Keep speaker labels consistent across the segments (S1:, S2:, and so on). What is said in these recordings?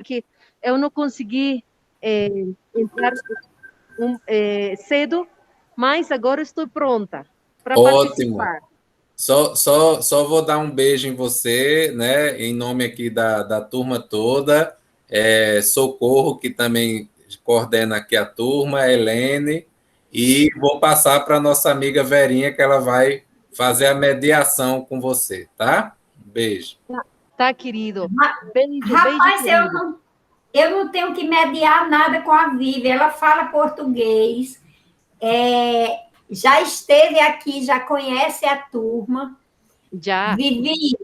S1: que eu não consegui entrar cedo, mas agora estou pronta para
S2: Ótimo.
S1: participar.
S2: Só vou dar um beijo em você, né? Em nome aqui da turma toda. Socorro, que também coordena aqui a turma, Helene. E vou passar para a nossa amiga Verinha, que ela vai fazer a mediação com você, tá? Um beijo.
S1: Tá, querido.
S3: Ra-
S1: Beijo, beijo,
S3: Rapaz,
S1: querido.
S3: eu não tenho que mediar nada com a Vivi. Ela fala português, já esteve aqui, já conhece a turma.
S1: Já.
S3: Vivi,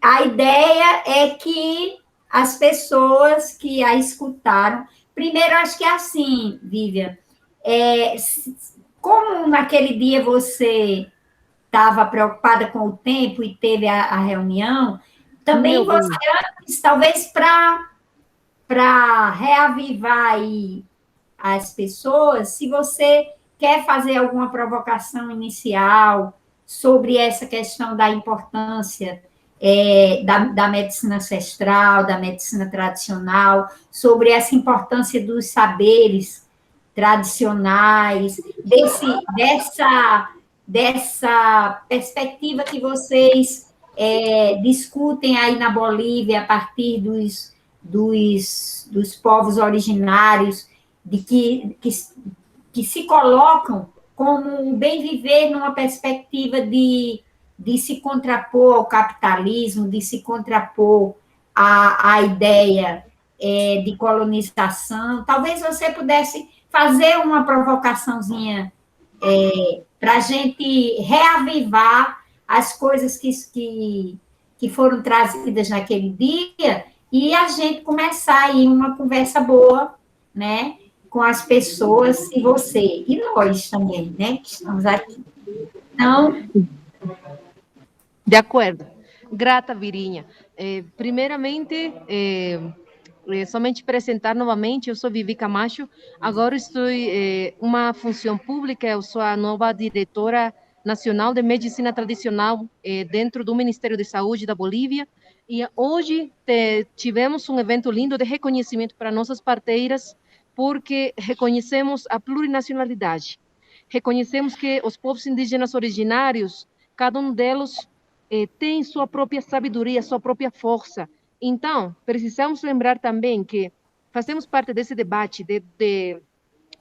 S3: a ideia é que as pessoas que a escutaram, primeiro, acho que é assim, Vivian, como naquele dia você estava preocupada com o tempo e teve a reunião, também
S1: Meu
S3: você,
S1: bem.
S3: antes, talvez para reavivar aí as pessoas, se você quer fazer alguma provocação inicial sobre essa questão da importância da medicina ancestral, da medicina tradicional, sobre essa importância dos saberes tradicionais, dessa perspectiva que vocês discutem aí na Bolívia a partir dos povos originários, que se colocam como um bem viver numa perspectiva de se contrapor ao capitalismo, de se contrapor à ideia de colonização. Talvez você pudesse fazer uma provocaçãozinha para a gente reavivar as coisas que foram trazidas naquele dia e a gente começar aí uma conversa boa, né, com as pessoas e você, e nós também, né, que estamos aqui. Então,
S1: De acordo. Grata, Virinha. Primeiramente, somente apresentar novamente, eu sou Vivi Camacho, agora estou em uma função pública, eu sou a nova diretora nacional de medicina tradicional dentro do Ministério de Saúde da Bolívia, e hoje tivemos um evento lindo de reconhecimento para nossas parteiras, porque reconhecemos a plurinacionalidade, reconhecemos que os povos indígenas originários, cada um deles tem sua própria sabedoria, sua própria força. Então, precisamos lembrar também que fazemos parte desse debate de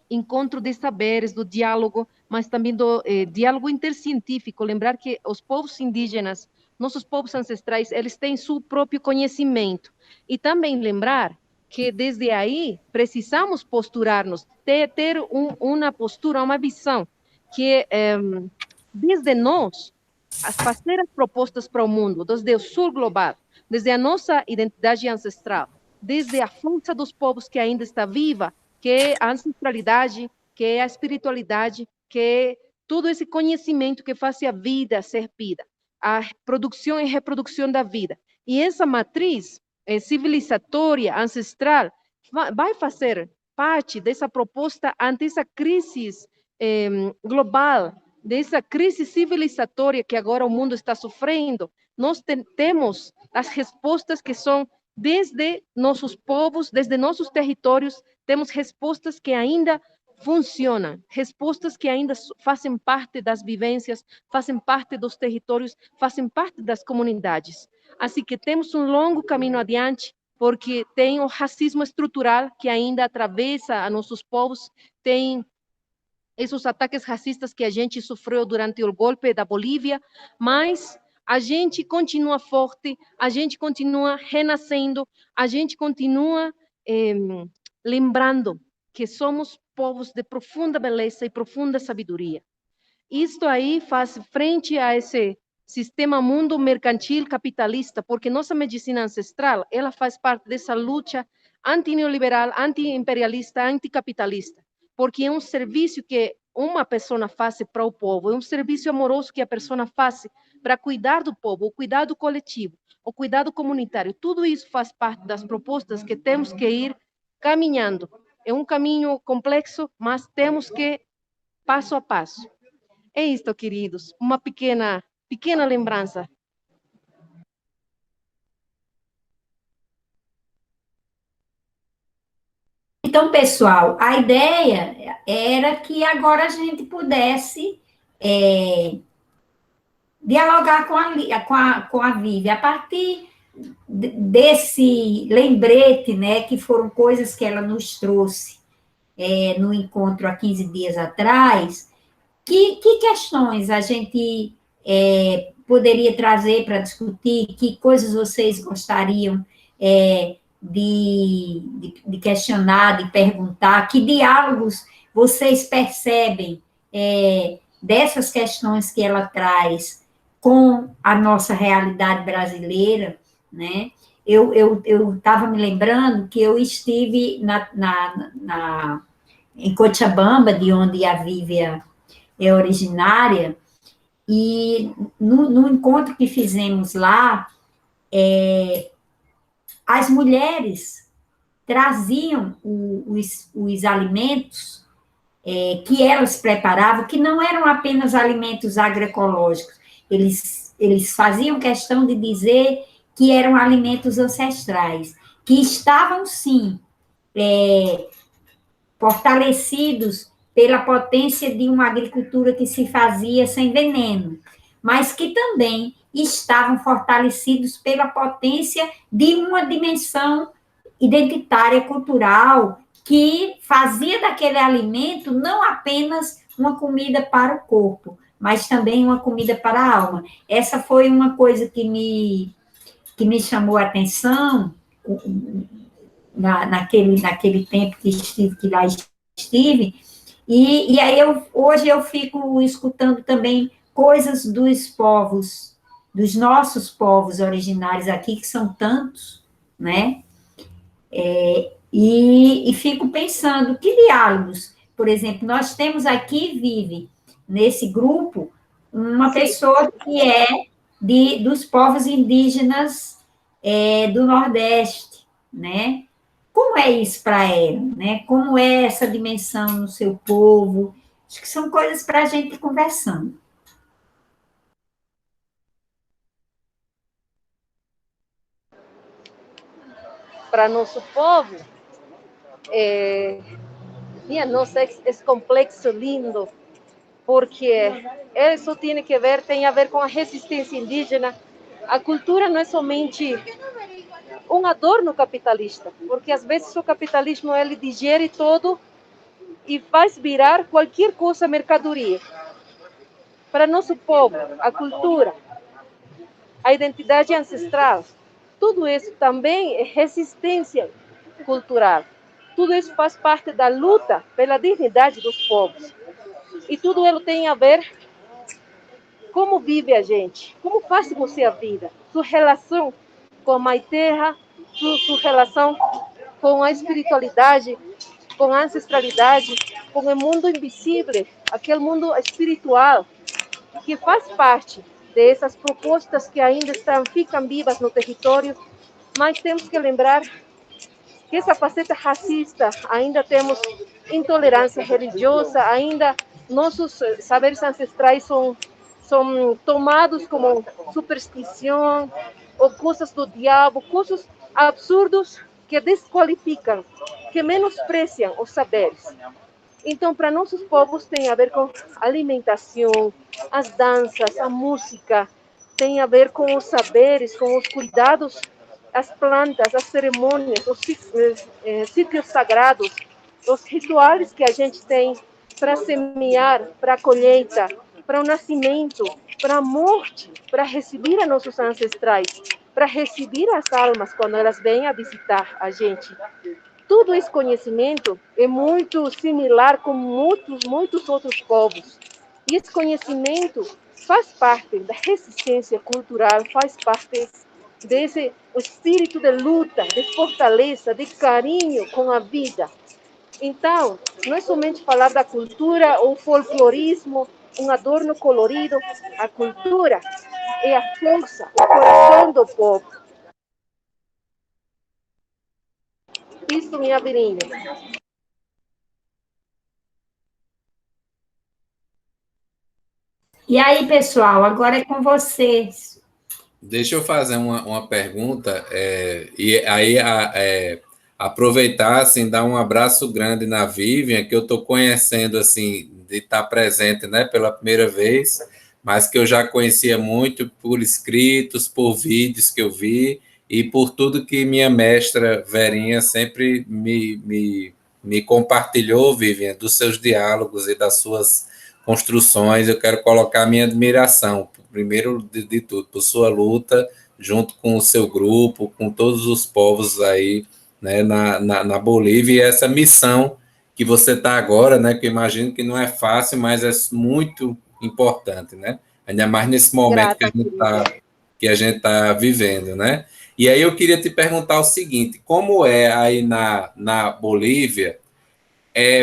S1: encontro de saberes, do diálogo, mas também do diálogo intercientífico. Lembrar que os povos indígenas, nossos povos ancestrais, eles têm seu próprio conhecimento. E também lembrar que desde aí precisamos posturar-nos, ter uma postura, uma visão que desde nós fazer as propostas para o mundo, desde o sul global, desde a nossa identidade ancestral, desde a força dos povos que ainda está viva, que é a ancestralidade, que é a espiritualidade, que é todo esse conhecimento que faz a vida ser vida, a produção e reprodução da vida. E essa matriz civilizatória, ancestral, vai fazer parte dessa proposta ante essa crise global, dessa crise civilizatória que agora o mundo está sofrendo. Nós temos as respostas que são desde nossos povos, desde nossos territórios, temos respostas que ainda funcionam, respostas que ainda fazem parte das vivências, fazem parte dos territórios, fazem parte das comunidades. Assim que temos um longo caminho adiante, porque tem o racismo estrutural que ainda atravessa a nossos povos, tem esses ataques racistas que a gente sofreu durante o golpe da Bolívia, mas a gente continua forte, a gente continua renascendo, a gente continua eh, lembrando que somos povos de profunda beleza e profunda sabedoria. Isto aí faz frente a esse sistema mundo mercantil capitalista, porque nossa medicina ancestral, ela faz parte dessa luta anti-neoliberal, anti-imperialista, anticapitalista, porque é um serviço que uma pessoa faz para o povo, é um serviço amoroso que a pessoa faz para cuidar do povo, o cuidado coletivo, o cuidado comunitário. Tudo isso faz parte das propostas que temos que ir caminhando. É um caminho complexo, mas temos que passo a passo. É isto, queridos, uma pequena lembrança.
S3: Então, pessoal, a ideia era que agora a gente pudesse dialogar com a Vivi, a partir desse lembrete, né, que foram coisas que ela nos trouxe no encontro há 15 dias atrás, que questões a gente poderia trazer para discutir, que coisas vocês gostariam de questionar, de perguntar, que diálogos vocês percebem dessas questões que ela traz com a nossa realidade brasileira, né? Eu estava me lembrando que eu estive em Cochabamba, de onde a Vívia é originária, e no encontro que fizemos lá, as mulheres traziam os alimentos que elas preparavam, que não eram apenas alimentos agroecológicos, eles faziam questão de dizer que eram alimentos ancestrais, que estavam, sim, fortalecidos pela potência de uma agricultura que se fazia sem veneno, mas que também estavam fortalecidos pela potência de uma dimensão identitária, cultural, que fazia daquele alimento não apenas uma comida para o corpo, mas também uma comida para a alma. Essa foi uma coisa que me chamou a atenção naquele tempo que lá estive, e aí hoje eu fico escutando também coisas dos nossos povos originários aqui, que são tantos, né? E fico pensando, que diálogos? Por exemplo, nós temos aqui, Vive, nesse grupo, uma pessoa que é dos povos indígenas do Nordeste, né? Como é isso para ela, né? Como é essa dimensão no seu povo? Acho que são coisas para a gente ir conversando.
S1: Para nosso povo, minha nossa, é complexo, lindo, porque isso tem a ver com a resistência indígena. A cultura não é somente um adorno capitalista, porque às vezes o capitalismo ele digere todo e faz virar qualquer coisa mercadoria. Para nosso povo, a cultura, a identidade ancestral, tudo isso também é resistência cultural. Tudo isso faz parte da luta pela dignidade dos povos. E tudo isso tem a ver como vive a gente, como faz você a vida, sua relação com a Mãe Terra, sua relação com a espiritualidade, com a ancestralidade, com o mundo invisível, aquele mundo espiritual, que faz parte dessas propostas que ainda ficam vivas no território, mas temos que lembrar que essa faceta racista, ainda temos intolerância religiosa, ainda nossos saberes ancestrais são tomados como superstição, ou coisas do diabo, coisas absurdas que desqualificam, que menospreciam os saberes. Então, para nossos povos tem a ver com alimentação, as danças, a música, tem a ver com os saberes, com os cuidados, as plantas, as cerimônias, os sítios sagrados, os rituais que a gente tem para semear, para a colheita, para o nascimento, para a morte, para receber a nossos ancestrais, para receber as almas quando elas vêm a visitar a gente. Todo esse conhecimento é muito similar com muitos outros povos. E esse conhecimento faz parte da resistência cultural, faz parte desse espírito de luta, de fortaleza, de carinho com a vida. Então, não é somente falar da cultura ou folclorismo, um adorno colorido. A cultura é a força, o coração do povo. Isso, minha virinha.
S3: E aí, pessoal, agora é com vocês.
S2: Deixa eu fazer uma pergunta, e aí aproveitar, assim, dar um abraço grande na Vivian, que eu estou conhecendo, assim, de estar presente, né, pela primeira vez, mas que eu já conhecia muito por escritos, por vídeos que eu vi e por tudo que minha mestra Verinha sempre me compartilhou, Vivian, dos seus diálogos e das suas construções. Eu quero colocar minha admiração, primeiro de tudo, por sua luta, junto com o seu grupo, com todos os povos aí, né, na Bolívia, e essa missão que você está agora, né, que eu imagino que não é fácil, mas é muito importante, né? Ainda mais nesse momento
S1: Grata, querida.
S2: que a gente tá vivendo, né? E aí eu queria te perguntar o seguinte, como é aí na Bolívia,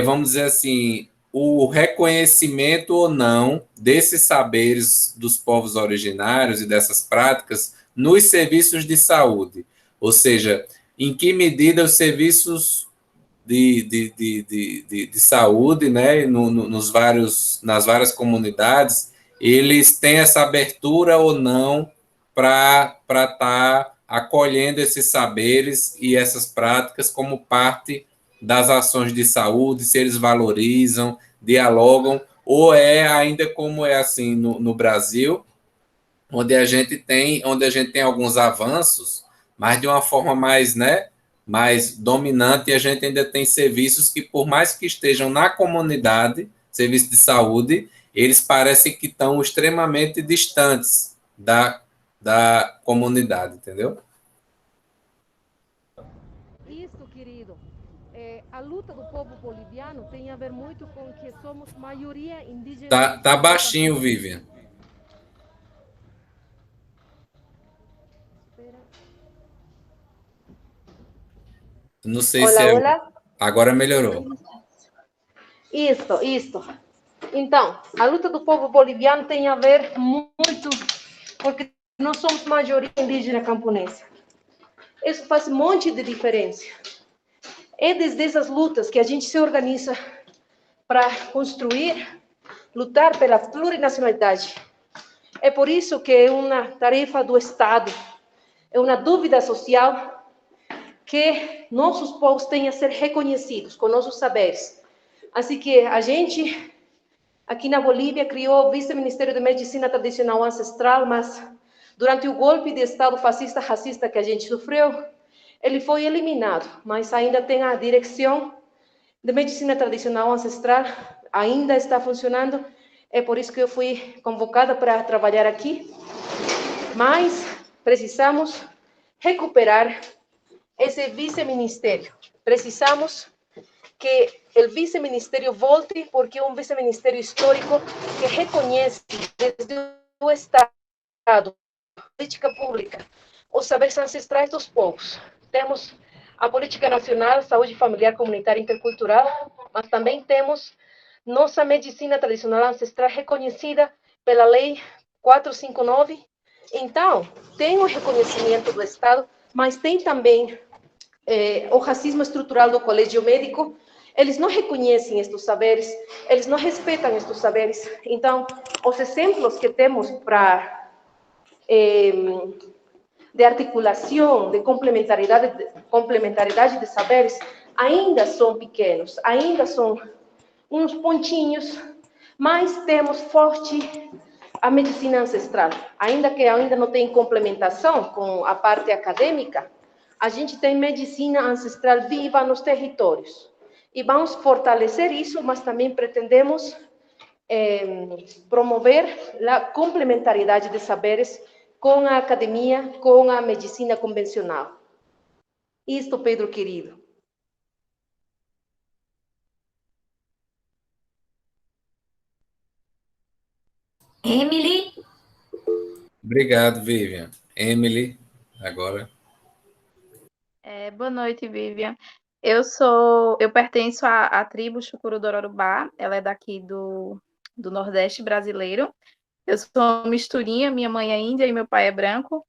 S2: vamos dizer assim, o reconhecimento ou não desses saberes dos povos originários e dessas práticas nos serviços de saúde? Ou seja, em que medida os serviços de saúde, né, nas várias comunidades, eles têm essa abertura ou não para estar acolhendo esses saberes e essas práticas como parte das ações de saúde, se eles valorizam, dialogam, ou é ainda como é assim no Brasil, onde a gente tem alguns avanços, mas de uma forma mais, né, mais dominante, e a gente ainda tem serviços que, por mais que estejam na comunidade, serviços de saúde, eles parecem que estão extremamente distantes da comunidade, entendeu?
S1: Isso, querido. A luta do povo boliviano tem a ver muito com que somos maioria indígena
S2: Tá
S1: no nosso
S2: baixinho,
S1: país.
S2: Vivian.
S1: Espera.
S2: Não sei se
S1: Olá,
S2: é.
S1: olá.
S2: Agora melhorou.
S1: Isto. Então, a luta do povo boliviano tem a ver muito porque nós somos maioria indígena camponesa. Isso faz um monte de diferença. É desde essas lutas que a gente se organiza para construir, lutar pela plurinacionalidade. É por isso que é uma tarefa do Estado, é uma dúvida social que nossos povos tenham a ser reconhecidos com nossos saberes. Assim que a gente, aqui na Bolívia, criou o Vice-Ministério de Medicina Tradicional Ancestral, mas durante o golpe de Estado fascista racista que a gente sofreu, ele foi eliminado, mas ainda tem a direção de Medicina Tradicional Ancestral, ainda está funcionando, é por isso que eu fui convocada para trabalhar aqui, mas precisamos recuperar esse vice-ministério. Precisamos que o vice-ministério volte, porque é um vice-ministério histórico que reconhece desde o Estado, a política pública, os saberes ancestrais dos povos. Temos a Política Nacional, Saúde Familiar, Comunitária e Intercultural, mas também temos nossa medicina tradicional ancestral reconhecida pela Lei 459. Então, tem o reconhecimento do Estado, mas tem também o racismo estrutural do colégio médico. Eles não reconhecem estes saberes, eles não respeitam estes saberes. Então, os exemplos que temos para de articulação, de complementaridade de saberes, ainda são pequenos, ainda são uns pontinhos, mas temos forte a medicina ancestral. Ainda que ainda não tem complementação com a parte acadêmica, a gente tem medicina ancestral viva nos territórios. E vamos fortalecer isso, mas também pretendemos promover a complementaridade de saberes com a academia, com a medicina convencional. Isto, Pedro querido.
S3: Emily?
S2: Obrigado, Vivian. Emily, agora.
S4: Boa noite, Vivian. Eu pertenço à tribo Chucuru-Dororubá, ela é daqui do Nordeste brasileiro. Eu sou uma misturinha, minha mãe é índia e meu pai é branco.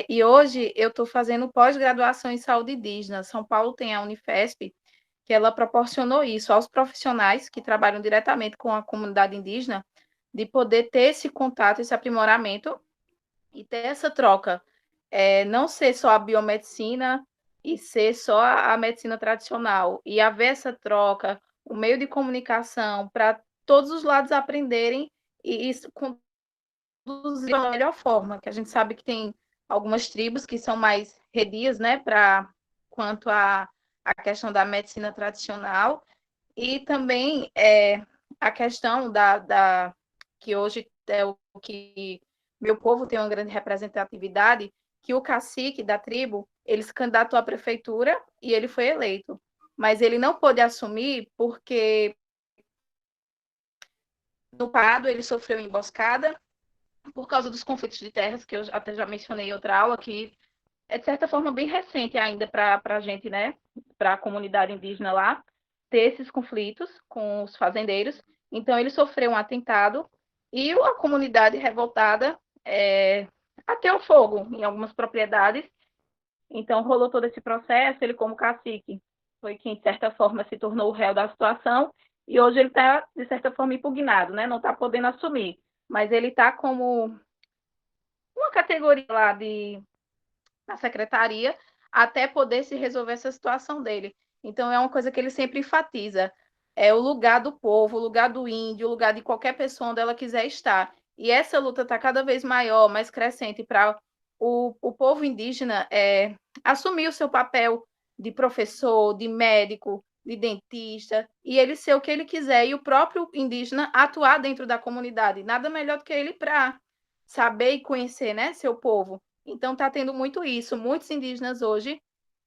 S4: E hoje eu estou fazendo pós-graduação em saúde indígena. São Paulo tem a Unifesp, que ela proporcionou isso aos profissionais que trabalham diretamente com a comunidade indígena, de poder ter esse contato, esse aprimoramento e ter essa troca. Não ser só a biomedicina, e ser só a medicina tradicional, e haver essa troca, o meio de comunicação para todos os lados aprenderem e isso conduzir da melhor forma, que a gente sabe que tem algumas tribos que são mais redias, né, para quanto a questão da medicina tradicional, e também a questão que hoje é o que meu povo tem uma grande representatividade, que o cacique da tribo, ele se candidatou à prefeitura e ele foi eleito. Mas ele não pôde assumir porque no passado ele sofreu emboscada por causa dos conflitos de terras, que eu até já mencionei em outra aula, que é de certa forma bem recente ainda para a gente, né, para a comunidade indígena lá, ter esses conflitos com os fazendeiros. Então ele sofreu um atentado e a comunidade revoltada ateu fogo em algumas propriedades. Então rolou todo esse processo, ele como cacique foi quem de certa forma se tornou o réu da situação e hoje ele está de certa forma impugnado, né? Não está podendo assumir, mas ele está como uma categoria lá na secretaria até poder se resolver essa situação dele. Então é uma coisa que ele sempre enfatiza, é o lugar do povo, o lugar do índio, o lugar de qualquer pessoa onde ela quiser estar. E essa luta está cada vez maior, mais crescente para o povo indígena assumir o seu papel de professor, de médico, de dentista, e ele ser o que ele quiser, e o próprio indígena atuar dentro da comunidade. Nada melhor do que ele para saber e conhecer, né, seu povo. Então está tendo muito isso. Muitos indígenas hoje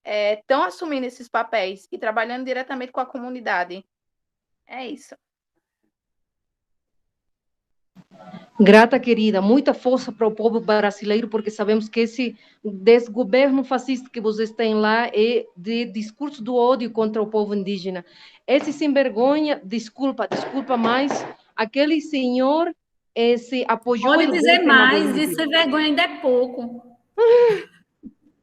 S4: estão assumindo esses papéis e trabalhando diretamente com a comunidade. É isso.
S1: Grata, querida, muita força para o povo brasileiro, porque sabemos que esse desgoverno fascista que vocês têm lá é de discurso do ódio contra o povo indígena. Esse sem vergonha, desculpa, mas aquele senhor se apoiou...
S5: Pode dizer mais, isso é vergonha ainda é pouco.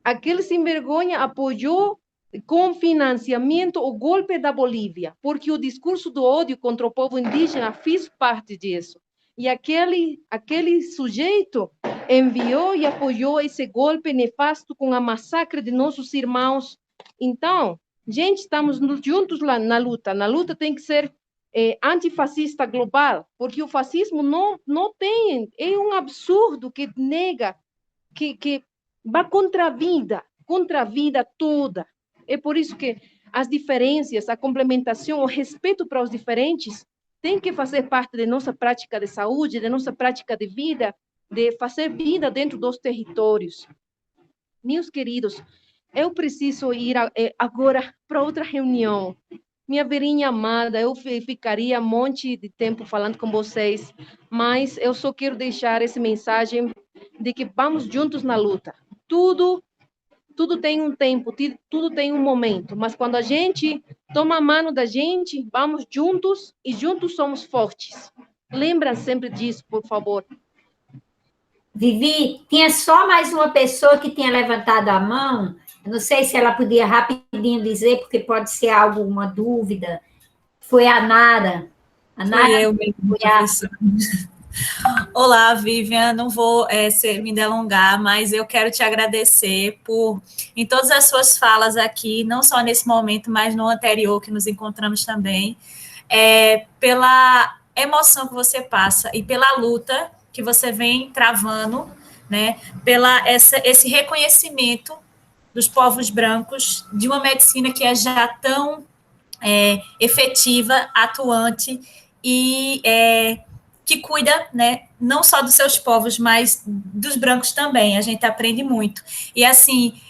S1: Aquele sem vergonha apoiou com financiamento o golpe da Bolívia, porque o discurso do ódio contra o povo indígena fez parte disso. E aquele sujeito enviou e apoiou esse golpe nefasto com a massacre de nossos irmãos. Então, gente, estamos juntos lá na luta. Na luta tem que ser antifascista global, porque o fascismo não tem, é um absurdo que nega, que vai contra a vida toda. É por isso que as diferenças, a complementação, o respeito para os diferentes tem que fazer parte da nossa prática de saúde, da nossa prática de vida, de fazer vida dentro dos territórios. Meus queridos, eu preciso ir agora para outra reunião. Minha verinha amada, eu ficaria um monte de tempo falando com vocês, mas eu só quero deixar essa mensagem de que vamos juntos na luta. Tudo tem um tempo, tudo tem um momento, mas quando a gente toma a mão da gente, vamos juntos e juntos somos fortes. Lembra sempre disso, por favor.
S3: Vivi, tinha só mais uma pessoa que tinha levantado a mão, eu não sei se ela podia rapidinho dizer, porque pode ser alguma dúvida, foi a Nara. A Nara
S5: foi eu mesmo, professora. Olá, Vivian, não vou me delongar, mas eu quero te agradecer em todas as suas falas aqui, não só nesse momento, mas no anterior que nos encontramos também, pela emoção que você passa e pela luta que você vem travando, né, esse reconhecimento dos povos brancos de uma medicina que é já tão efetiva, atuante e que cuida, né, não só dos seus povos, mas dos brancos também. A gente aprende muito. E, assim,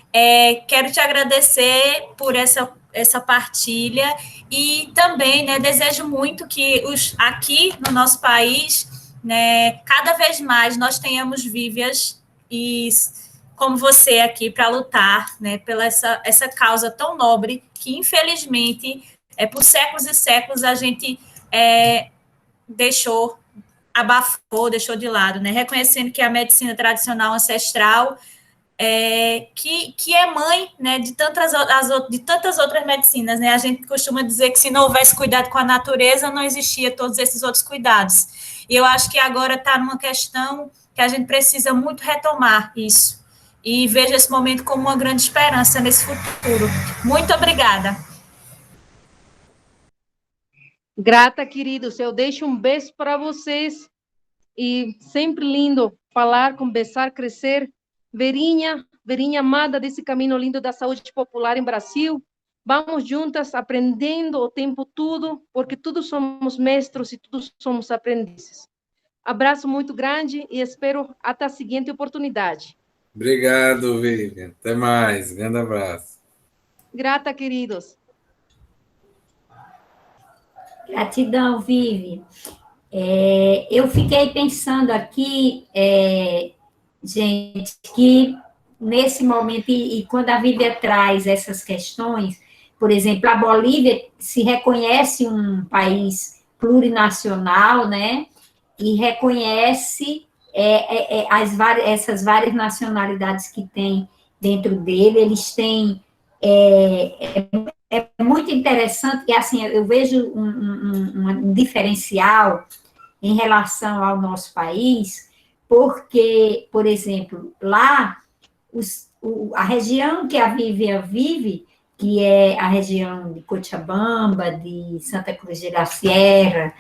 S5: quero te agradecer por essa partilha e também, né, desejo muito que aqui no nosso país, né, cada vez mais nós tenhamos Vívias e como você aqui para lutar, né, pela essa causa tão nobre que, infelizmente, por séculos e séculos a gente abafou, deixou de lado, né? Reconhecendo que a medicina tradicional ancestral, que é mãe, né, de tantas outras medicinas, né? A gente costuma dizer que se não houvesse cuidado com a natureza, não existia todos esses outros cuidados. E eu acho que agora está numa questão que a gente precisa muito retomar isso. e vejo esse momento como uma grande esperança nesse futuro. Muito obrigada.
S1: Grata, queridos. Eu deixo um beijo para vocês e sempre lindo falar, conversar, crescer. Verinha, Verinha amada desse caminho lindo da saúde popular em Brasil. Vamos juntas aprendendo o tempo todo, porque todos somos mestres e todos somos aprendizes. Abraço muito grande e espero até a seguinte oportunidade.
S2: Obrigado, Vivian. Até mais. Grande abraço.
S1: Grata, queridos.
S3: Gratidão, Vivi. Eu fiquei pensando aqui, gente, que nesse momento, e quando a Vivi traz essas questões, por exemplo, a Bolívia se reconhece um país plurinacional, né? E reconhece essas várias nacionalidades que tem dentro dele. Eles têm é muito interessante, e assim, eu vejo um diferencial em relação ao nosso país, porque, por exemplo, lá, a região que a Vivian vive, que é a região de Cochabamba, de Santa Cruz de la Sierra,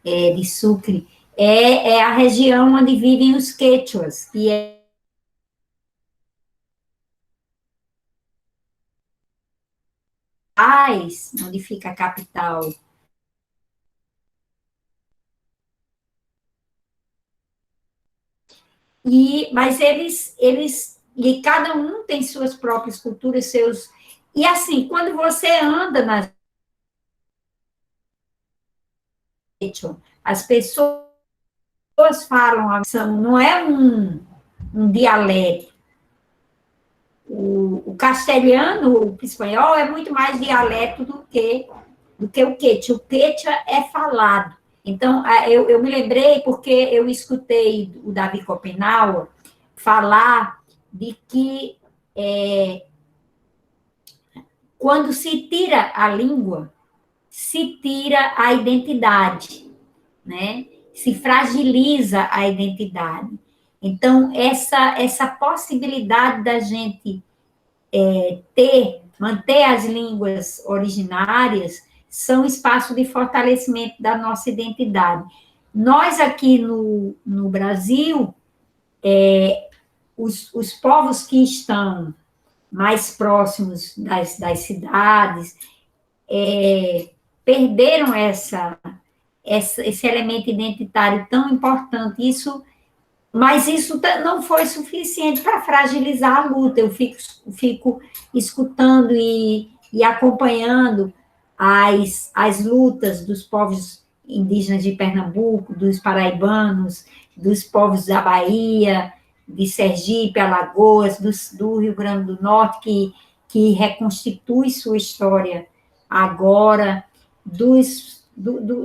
S3: de Sucre, é a região onde vivem os quechuas, que é onde fica a capital. Mas e cada um tem suas próprias culturas, seus. E assim, quando você anda nas. As pessoas falam, não é um dialeto. O castelhano, o espanhol, é muito mais dialeto do que o quechua. O quechua é falado. Então, eu me lembrei porque eu escutei o Davi Copenau falar de que quando se tira a língua, se tira a identidade, né? Se fragiliza a identidade. Então, essa possibilidade da gente manter as línguas originárias, são espaço de fortalecimento da nossa identidade. Nós aqui no Brasil, os povos que estão mais próximos das cidades perderam esse elemento identitário tão importante. Mas isso não foi suficiente para fragilizar a luta. Eu fico escutando e acompanhando as lutas dos povos indígenas de Pernambuco, dos paraibanos, dos povos da Bahia, de Sergipe, Alagoas, do Rio Grande do Norte, que reconstitui sua história agora,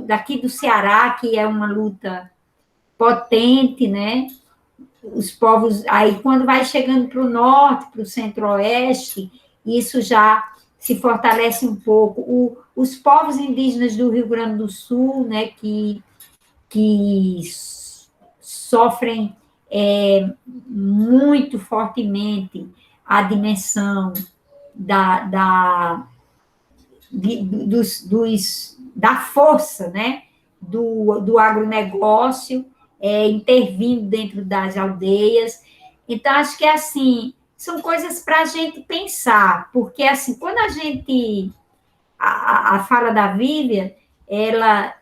S3: daqui do Ceará, que é uma luta potente, né? Os povos, aí quando vai chegando para o norte, para o centro-oeste, isso já se fortalece um pouco. Os povos indígenas do Rio Grande do Sul, né, que sofrem muito fortemente a dimensão da força, né, do agronegócio, intervindo dentro das aldeias. Então, acho que, assim, são coisas para a gente pensar, porque, assim, quando a gente... A fala da Vivian, ela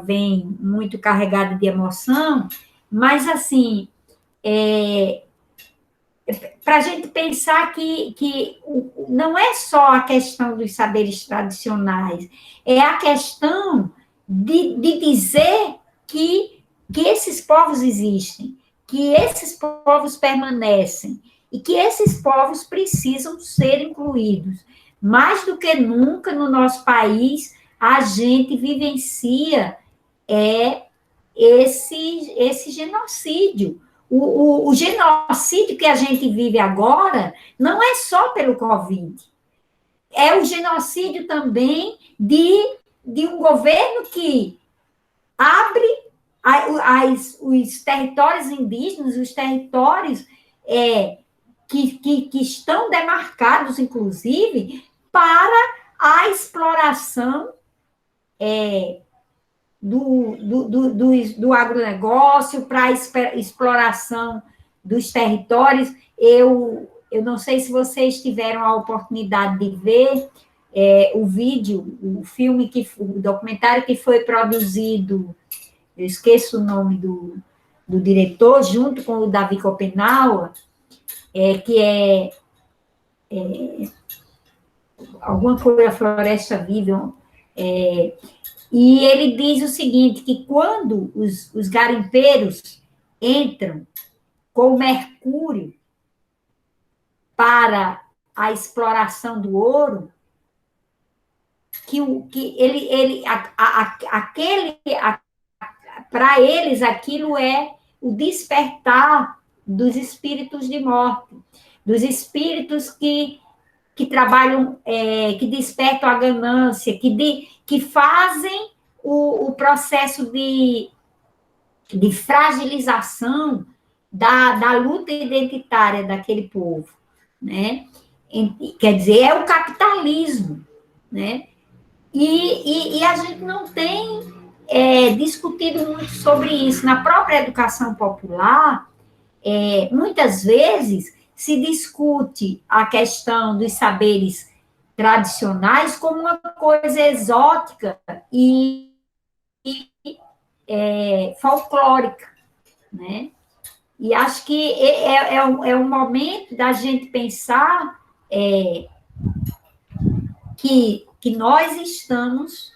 S3: vem muito carregada de emoção, mas, assim, para a gente pensar que não é só a questão dos saberes tradicionais, é a questão de dizer que esses povos existem, que esses povos permanecem e que esses povos precisam ser incluídos. Mais do que nunca no nosso país, a gente vivencia esse genocídio. O genocídio que a gente vive agora não é só pelo Covid, é o genocídio também de um governo que abre os territórios indígenas, os territórios que estão demarcados, inclusive, para a exploração do agronegócio, para a exploração dos territórios. Eu não sei se vocês tiveram a oportunidade de ver o vídeo, o filme, o documentário que foi produzido, eu esqueço o nome do diretor, junto com o Davi Copenau, que é alguma coisa Floresta Viva, e ele diz o seguinte, que quando os garimpeiros entram com o mercúrio para a exploração do ouro, para eles aquilo é o despertar dos espíritos de morte, dos espíritos que trabalham, que despertam a ganância, que fazem o processo de fragilização da luta identitária daquele povo, né? Quer dizer, é o capitalismo, né? E a gente não tem discutido muito sobre isso. Na própria educação popular, muitas vezes se discute a questão dos saberes tradicionais como uma coisa exótica e folclórica, né? E acho que é um momento da gente pensar que nós estamos,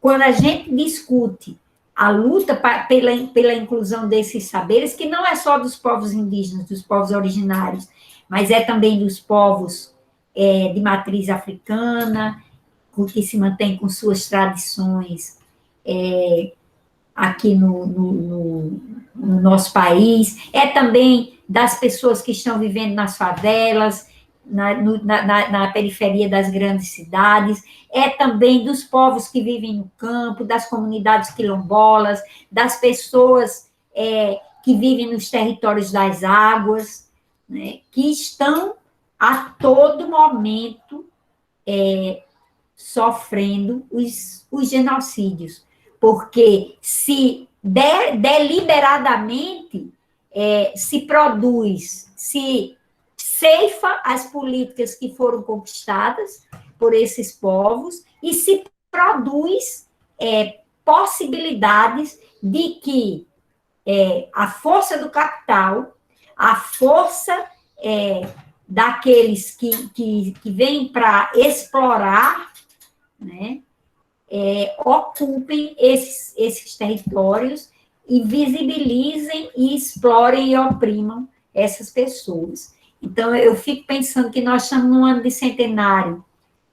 S3: quando a gente discute a luta pela inclusão desses saberes, que não é só dos povos indígenas, dos povos originários, mas é também dos povos de matriz africana, que se mantém com suas tradições aqui no nosso país, é também das pessoas que estão vivendo nas favelas, na periferia das grandes cidades, é também dos povos que vivem no campo, das comunidades quilombolas, das pessoas que vivem nos territórios das águas, né, que estão a todo momento sofrendo os genocídios, porque se deliberadamente se produz, se ceifa as políticas que foram conquistadas por esses povos e se produz possibilidades de que a força do capital, a força daqueles que vêm para explorar, né, ocupem esses territórios e visibilizem e explorem e oprimam essas pessoas. Então, eu fico pensando que nós estamos num ano de centenário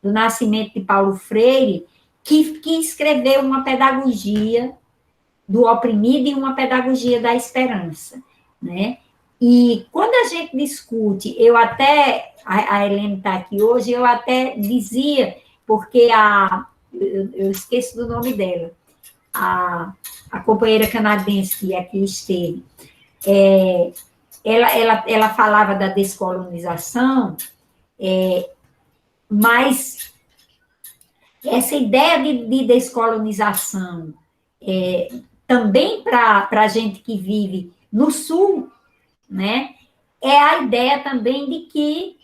S3: do nascimento de Paulo Freire, que escreveu uma pedagogia do oprimido e uma pedagogia da esperança, né? E quando a gente discute, a Helene está aqui hoje, eu até dizia, porque eu esqueço do nome dela, a companheira canadense que aqui esteve, ela falava da descolonização, mas essa ideia de descolonização, também para a gente que vive no Sul, né, é a ideia também de que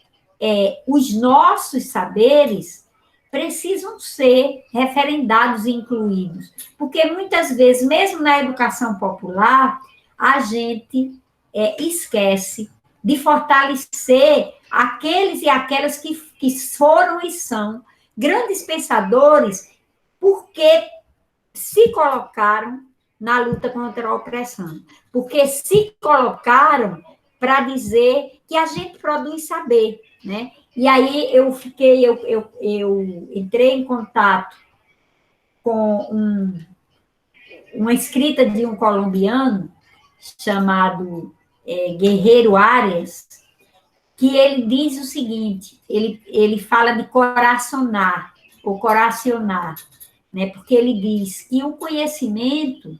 S3: os nossos saberes precisam ser referendados e incluídos, porque muitas vezes, mesmo na educação popular, a gente esquece de fortalecer aqueles e aquelas que foram e são grandes pensadores, porque se colocaram na luta contra a opressão, porque se colocaram para dizer que a gente produz saber, né? E aí eu entrei em contato com uma escrita de um colombiano chamado Guerreiro Arias, que ele diz o seguinte, ele fala de coracionar, ou coracionar, né? Porque ele diz que o conhecimento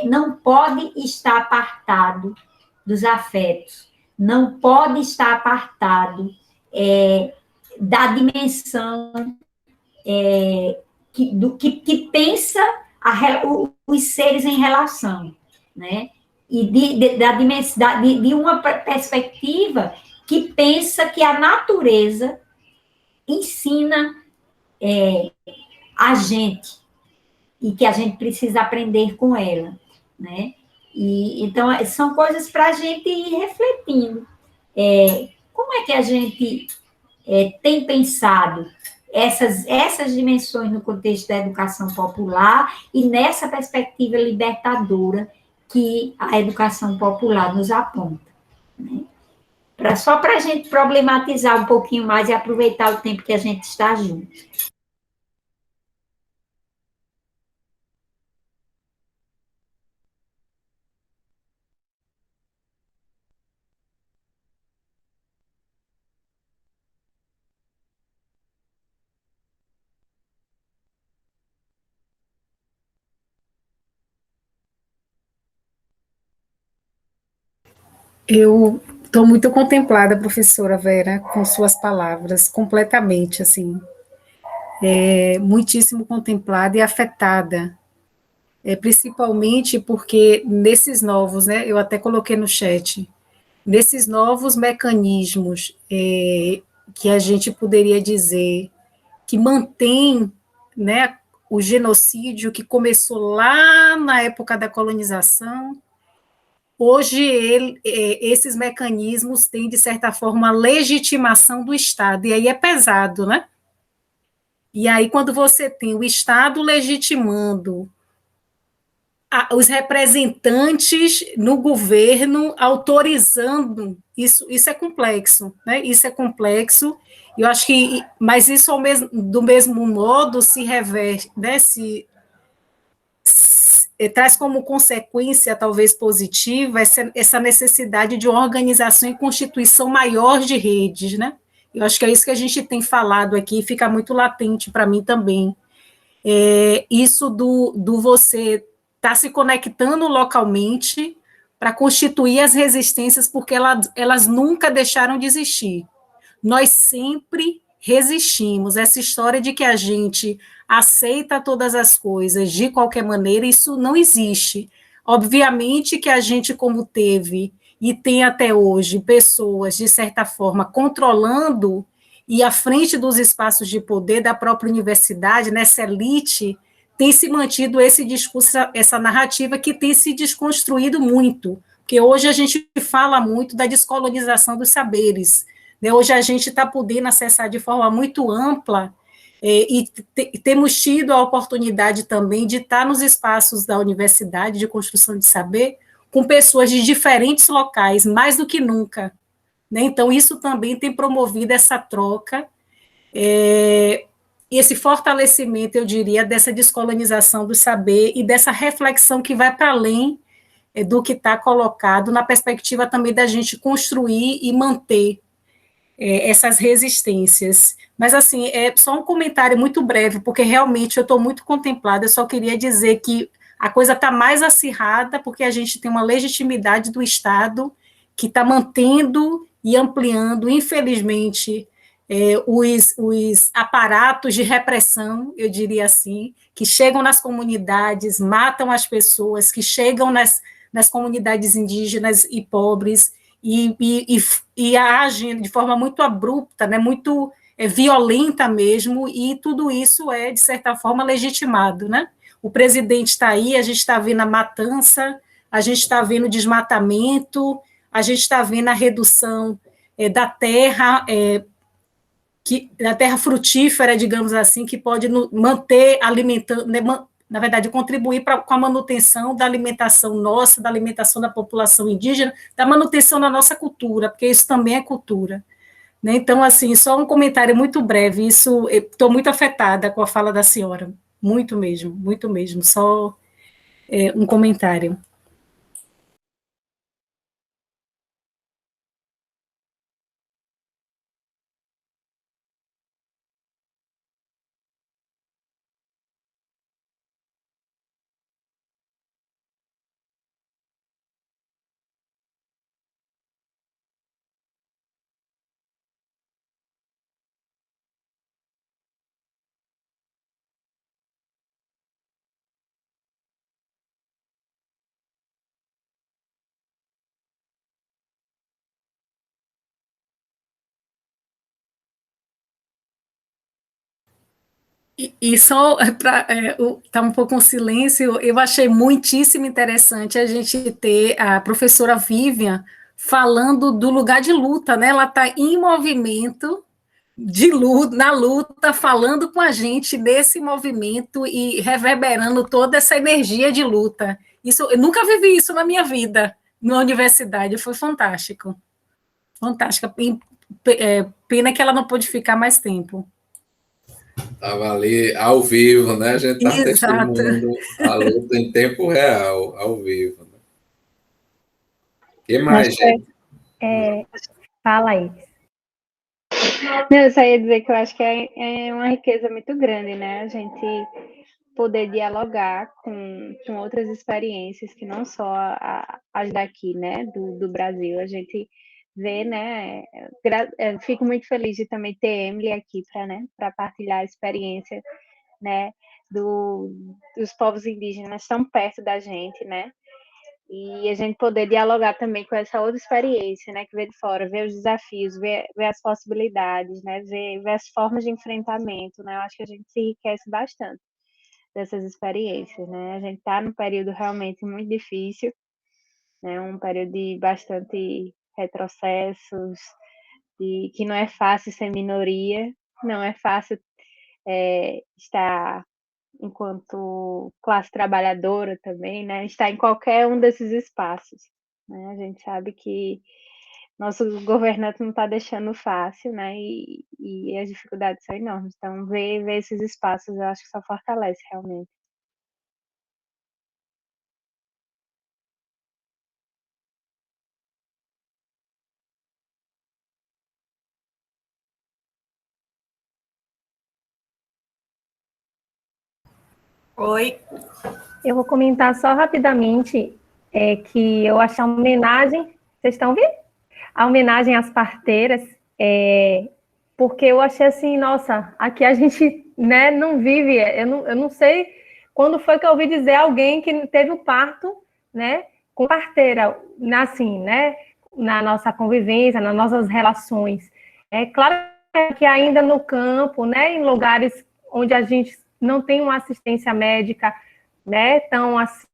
S3: não pode estar apartado dos afetos, não pode estar apartado da dimensão que pensa os seres em relação, né? E de uma perspectiva que pensa que a natureza ensina a gente e que a gente precisa aprender com ela, né? E, então, são coisas para a gente ir refletindo. Como é que a gente tem pensado essas dimensões no contexto da educação popular e nessa perspectiva libertadora que a educação popular nos aponta, né? Só para a gente problematizar um pouquinho mais e aproveitar o tempo que a gente está junto.
S6: Eu estou muito contemplada, professora Vera, com suas palavras, completamente, assim, muitíssimo contemplada e afetada, principalmente porque nesses novos, né, eu até coloquei no chat, nesses novos mecanismos que a gente poderia dizer que mantém, né, o genocídio que começou lá na época da colonização. Hoje, esses mecanismos têm, de certa forma, a legitimação do Estado, e aí é pesado, né? E aí, quando você tem o Estado legitimando os representantes no governo, autorizando, isso é complexo, né? Isso é complexo, e eu acho que, mas isso do mesmo modo se reverte, né? Traz como consequência, talvez positiva, essa necessidade de organização e constituição maior de redes, né? Eu acho que é isso que a gente tem falado aqui, fica muito latente para mim também. Isso do você estar se conectando localmente para constituir as resistências, porque elas nunca deixaram de existir. Nós sempre resistimos. Essa história de que a gente aceita todas as coisas de qualquer maneira, isso não existe. Obviamente que a gente, como teve e tem até hoje pessoas, de certa forma, controlando e à frente dos espaços de poder da própria universidade, nessa elite, tem se mantido esse discurso, essa narrativa que tem se desconstruído muito, porque hoje a gente fala muito da descolonização dos saberes, né? Hoje a gente está podendo acessar de forma muito ampla e temos tido a oportunidade também de estar nos espaços da universidade de construção de saber com pessoas de diferentes locais, mais do que nunca, né? Então, isso também tem promovido essa troca, esse fortalecimento, eu diria, dessa descolonização do saber e dessa reflexão que vai para além do que está colocado, na perspectiva também da gente construir e manter essas resistências. Mas, assim, é só um comentário muito breve, porque realmente eu estou muito contemplada, eu só queria dizer que a coisa está mais acirrada, porque a gente tem uma legitimidade do Estado que está mantendo e ampliando, infelizmente, os aparatos de repressão, eu diria assim, que chegam nas comunidades, matam as pessoas, que chegam nas comunidades indígenas e pobres, e agem de forma muito abrupta, né, muito violenta mesmo, e tudo isso é, de certa forma, legitimado, né? O presidente está aí, a gente está vendo a matança, a gente está vendo o desmatamento, a gente está vendo a redução da terra, da terra frutífera, digamos assim, que pode manter alimentando, né, na verdade, contribuir com a manutenção da alimentação nossa, da alimentação da população indígena, da manutenção da nossa cultura, porque isso também é cultura, né? Então, assim, só um comentário muito breve, estou muito afetada com a fala da senhora, muito mesmo, só um comentário. E só para estar um pouco em silêncio, eu achei muitíssimo interessante a gente ter a professora Vivian falando do lugar de luta, né? Ela está em movimento de luta, na luta, falando com a gente desse movimento e reverberando toda essa energia de luta. Isso, eu nunca vivi isso na minha vida, na universidade, foi fantástico. Fantástica. Pena que ela não pôde ficar mais tempo.
S2: Estava ali ao vivo, né? A gente está
S6: Exato.
S2: testemunhando a luta em tempo real, ao vivo. Né? O que mais, gente?
S7: Fala aí. Não, eu só ia dizer que eu acho que é uma riqueza muito grande, né? A gente poder dialogar com outras experiências que não só as daqui, né? Do Brasil. A gente vê, né? Fico muito feliz de também ter Emily aqui para partilhar a experiência, né? Dos povos indígenas tão perto da gente, né? E a gente poder dialogar também com essa outra experiência, né, que vem de fora, ver os desafios, ver as possibilidades, né, ver as formas de enfrentamento, né, eu acho que a gente se enriquece bastante dessas experiências, né, a gente está num período realmente muito difícil, né, um período de bastante retrocessos, que não é fácil ser minoria, não é fácil estar enquanto classe trabalhadora também, né, está em qualquer um desses espaços, né, a gente sabe que nosso governante não está deixando fácil, né, e as dificuldades são enormes, então ver esses espaços eu acho que só fortalece realmente.
S5: Oi.
S7: Eu vou comentar só rapidamente que eu achei a homenagem, vocês estão vendo? A homenagem às parteiras, porque eu achei assim, nossa, aqui a gente, né, não vive, eu não sei quando foi que eu ouvi dizer alguém que teve o parto, né, com parteira, assim, né, na nossa convivência, nas nossas relações. É claro que ainda no campo, né, em lugares onde a gente não tem uma assistência médica, né, tão assim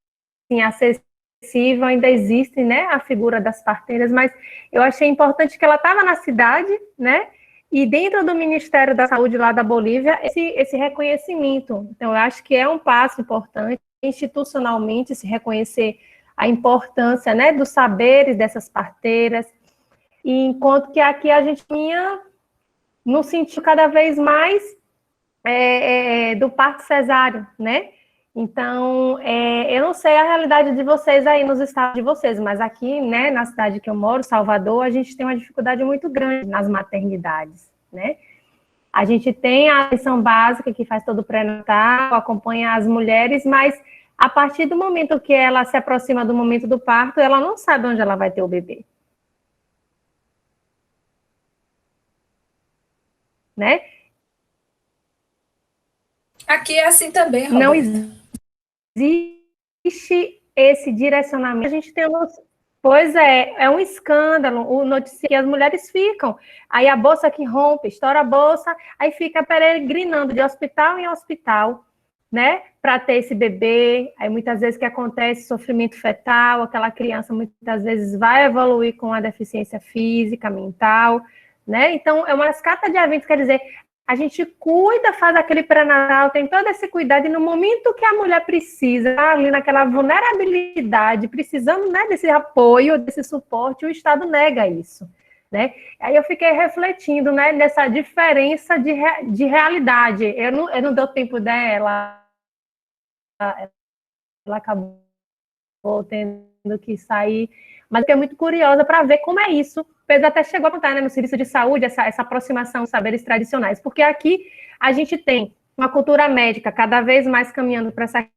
S7: acessível, ainda existe, né, a figura das parteiras, mas eu achei importante que ela estava na cidade, né, e dentro do Ministério da Saúde lá da Bolívia, esse reconhecimento. Então, eu acho que é um passo importante, institucionalmente, se reconhecer a importância, né, dos saberes dessas parteiras, e enquanto que aqui a gente tinha, no sentido cada vez mais do parto cesáreo, né? Então, eu não sei a realidade de vocês aí nos estados de vocês, mas aqui, né, na cidade que eu moro, Salvador, a gente tem uma dificuldade muito grande nas maternidades, né? A gente tem a atenção básica que faz todo o pré-natal, acompanha as mulheres, mas a partir do momento que ela se aproxima do momento do parto, ela não sabe onde ela vai ter o bebê. Né?
S5: Aqui é assim também, Roberta.
S7: Não existe esse direcionamento. A gente tem Pois é um escândalo, o noticiário que as mulheres ficam, aí a bolsa que rompe, estoura a bolsa, aí fica peregrinando de hospital em hospital, né, para ter esse bebê, aí muitas vezes que acontece sofrimento fetal, aquela criança muitas vezes vai evoluir com a deficiência física, mental, né, então é uma cascata de eventos, quer dizer, a gente cuida, faz aquele pré-natal, tem todo esse cuidado, e no momento que a mulher precisa, ali naquela vulnerabilidade, precisando, né, desse apoio, desse suporte, o Estado nega isso, né? Aí eu fiquei refletindo, né, nessa diferença de realidade. Eu não deu tempo dela, ela acabou tendo que sair, mas fiquei muito curiosa para ver como é isso. Pedro até chegou a contar, né, no serviço de saúde, essa aproximação dos saberes tradicionais, porque aqui a gente tem uma cultura médica cada vez mais caminhando para essa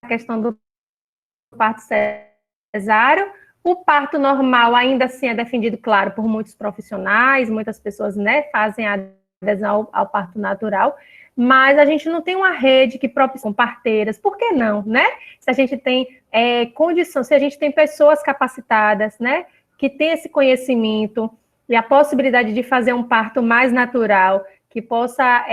S7: questão do parto cesáreo. O parto normal ainda assim é defendido, claro, por muitos profissionais, muitas pessoas, né, fazem a adesão ao parto natural, mas a gente não tem uma rede que propicia parteiras, por que não, né? Se a gente tem condição, se a gente tem pessoas capacitadas, né, que tem esse conhecimento e a possibilidade de fazer um parto mais natural, que possa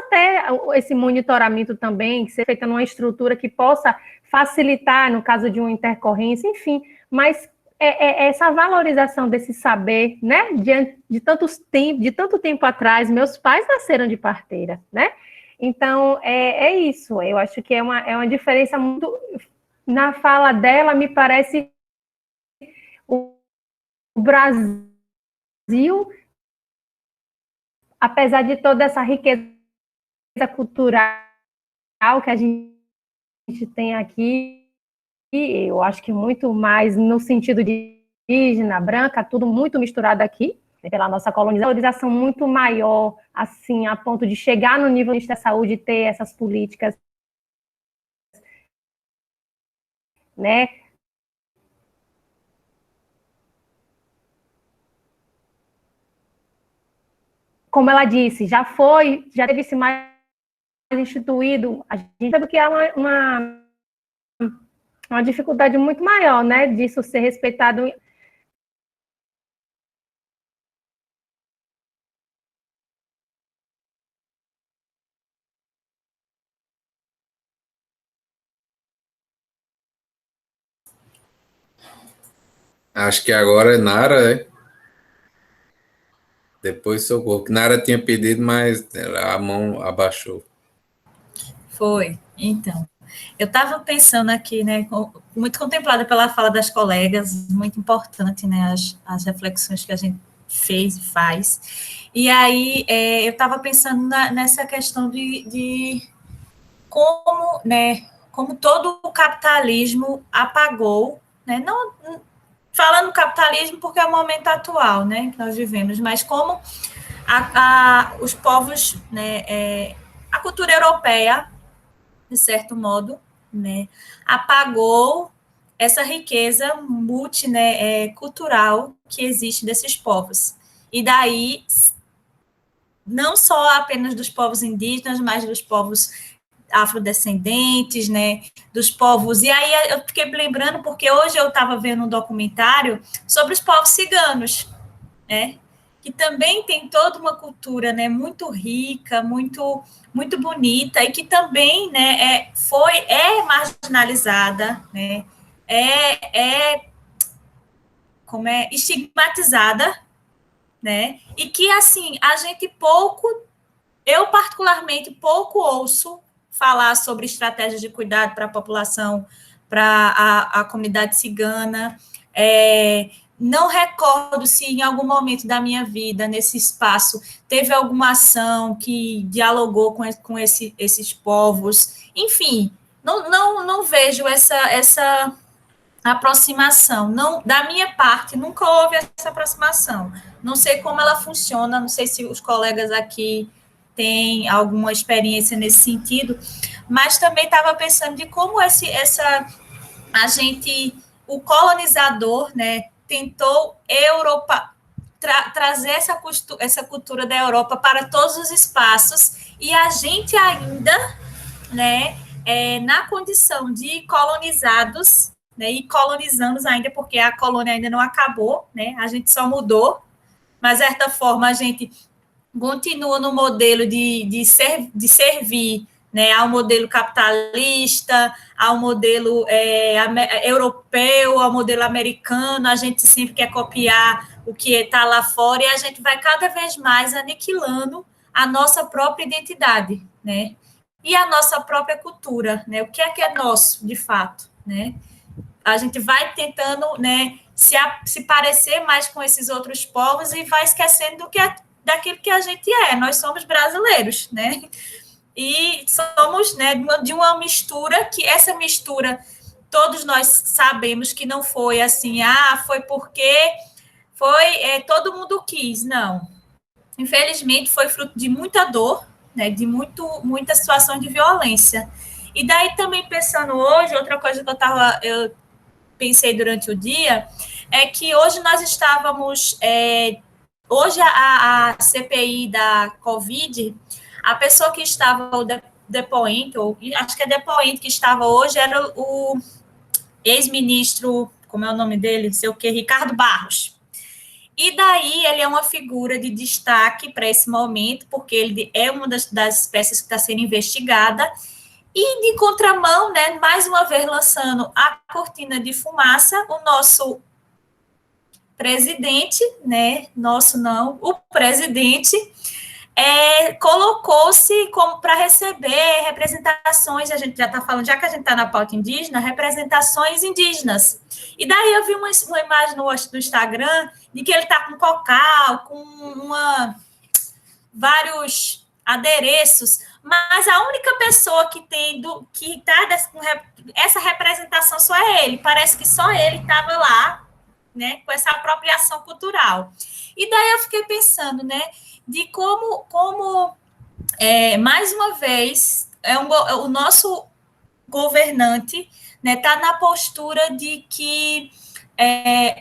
S7: ter esse monitoramento também, que seja feita numa estrutura que possa facilitar no caso de uma intercorrência, enfim, mas essa valorização desse saber, né, de tanto tempo atrás, meus pais nasceram de parteira, né? Então, é isso, eu acho que é uma diferença muito... Na fala dela, me parece o Brasil, apesar de toda essa riqueza cultural que a gente tem aqui, eu acho que muito mais no sentido de indígena, branca, tudo muito misturado aqui, pela nossa colonização muito maior, assim, a ponto de chegar no nível da saúde e ter essas políticas, né? Como ela disse, já teve esse mais instituído, a gente sabe que é uma dificuldade muito maior, né, disso ser respeitado.
S2: Acho que agora é Nara, né? Depois Socorro. Que Nara tinha pedido, mas a mão abaixou.
S5: Foi. Então, eu estava pensando aqui, né, muito contemplada pela fala das colegas, muito importante, né, as reflexões que a gente fez e faz. E aí, eu estava pensando nessa questão de como, né, como todo o capitalismo apagou, né, não falando capitalismo porque é o momento atual, né, que nós vivemos, mas como os povos, né, a cultura europeia, de certo modo, né, apagou essa riqueza cultural que existe desses povos. E daí, não só apenas dos povos indígenas, mas dos povos afrodescendentes, né, dos povos... E aí eu fiquei lembrando, porque hoje eu estava vendo um documentário sobre os povos ciganos, né, que também tem toda uma cultura, né, muito rica, muito bonita, e que também, né, é marginalizada, né, estigmatizada, né, e que, assim, eu particularmente pouco ouço falar sobre estratégias de cuidado para a população, para a comunidade cigana. Não recordo se em algum momento da minha vida, nesse espaço, teve alguma ação que dialogou com esses povos. Enfim, não vejo essa aproximação. Não, da minha parte, nunca houve essa aproximação. Não sei como ela funciona, não sei se os colegas aqui têm alguma experiência nesse sentido, mas também estava pensando de como o colonizador, né, tentou trazer essa cultura da Europa para todos os espaços, e a gente ainda, né, na condição de colonizados, né, e colonizamos ainda, porque a colônia ainda não acabou, né, a gente só mudou, mas, de certa forma, a gente continua no modelo de servir, né, ao modelo capitalista, ao modelo europeu, ao modelo americano. A gente sempre quer copiar o que está lá fora, e a gente vai cada vez mais aniquilando a nossa própria identidade, né, e a nossa própria cultura, né, o que é nosso, de fato, né. A gente vai tentando, né, se parecer mais com esses outros povos e vai esquecendo daquilo que a gente é. Nós somos brasileiros, né? E somos, né, de uma mistura, que essa mistura todos nós sabemos que não foi assim, foi porque todo mundo quis, não. Infelizmente, foi fruto de muita dor, né, de muita situação de violência. E daí também pensando hoje, outra coisa que eu pensei durante o dia, é que hoje nós estávamos... hoje a CPI da Covid, a pessoa que estava, o depoente, ou acho que é depoente que estava hoje, era o ex-ministro, como é o nome dele, não sei o quê, Ricardo Barros. E daí ele é uma figura de destaque para esse momento, porque ele é uma das espécies que está sendo investigada. E de contramão, né, mais uma vez lançando a cortina de fumaça, o nosso presidente, né, nosso não, o presidente, colocou-se como para receber representações, a gente já está falando, já que a gente está na pauta indígena, representações indígenas. E daí eu vi uma imagem no Instagram de que ele está com cocal, com vários adereços, mas a única pessoa que está com essa representação só é ele. Parece que só ele estava lá, né, com essa apropriação cultural. E daí eu fiquei pensando, né, de como mais uma vez, o nosso governante está, né, na postura de que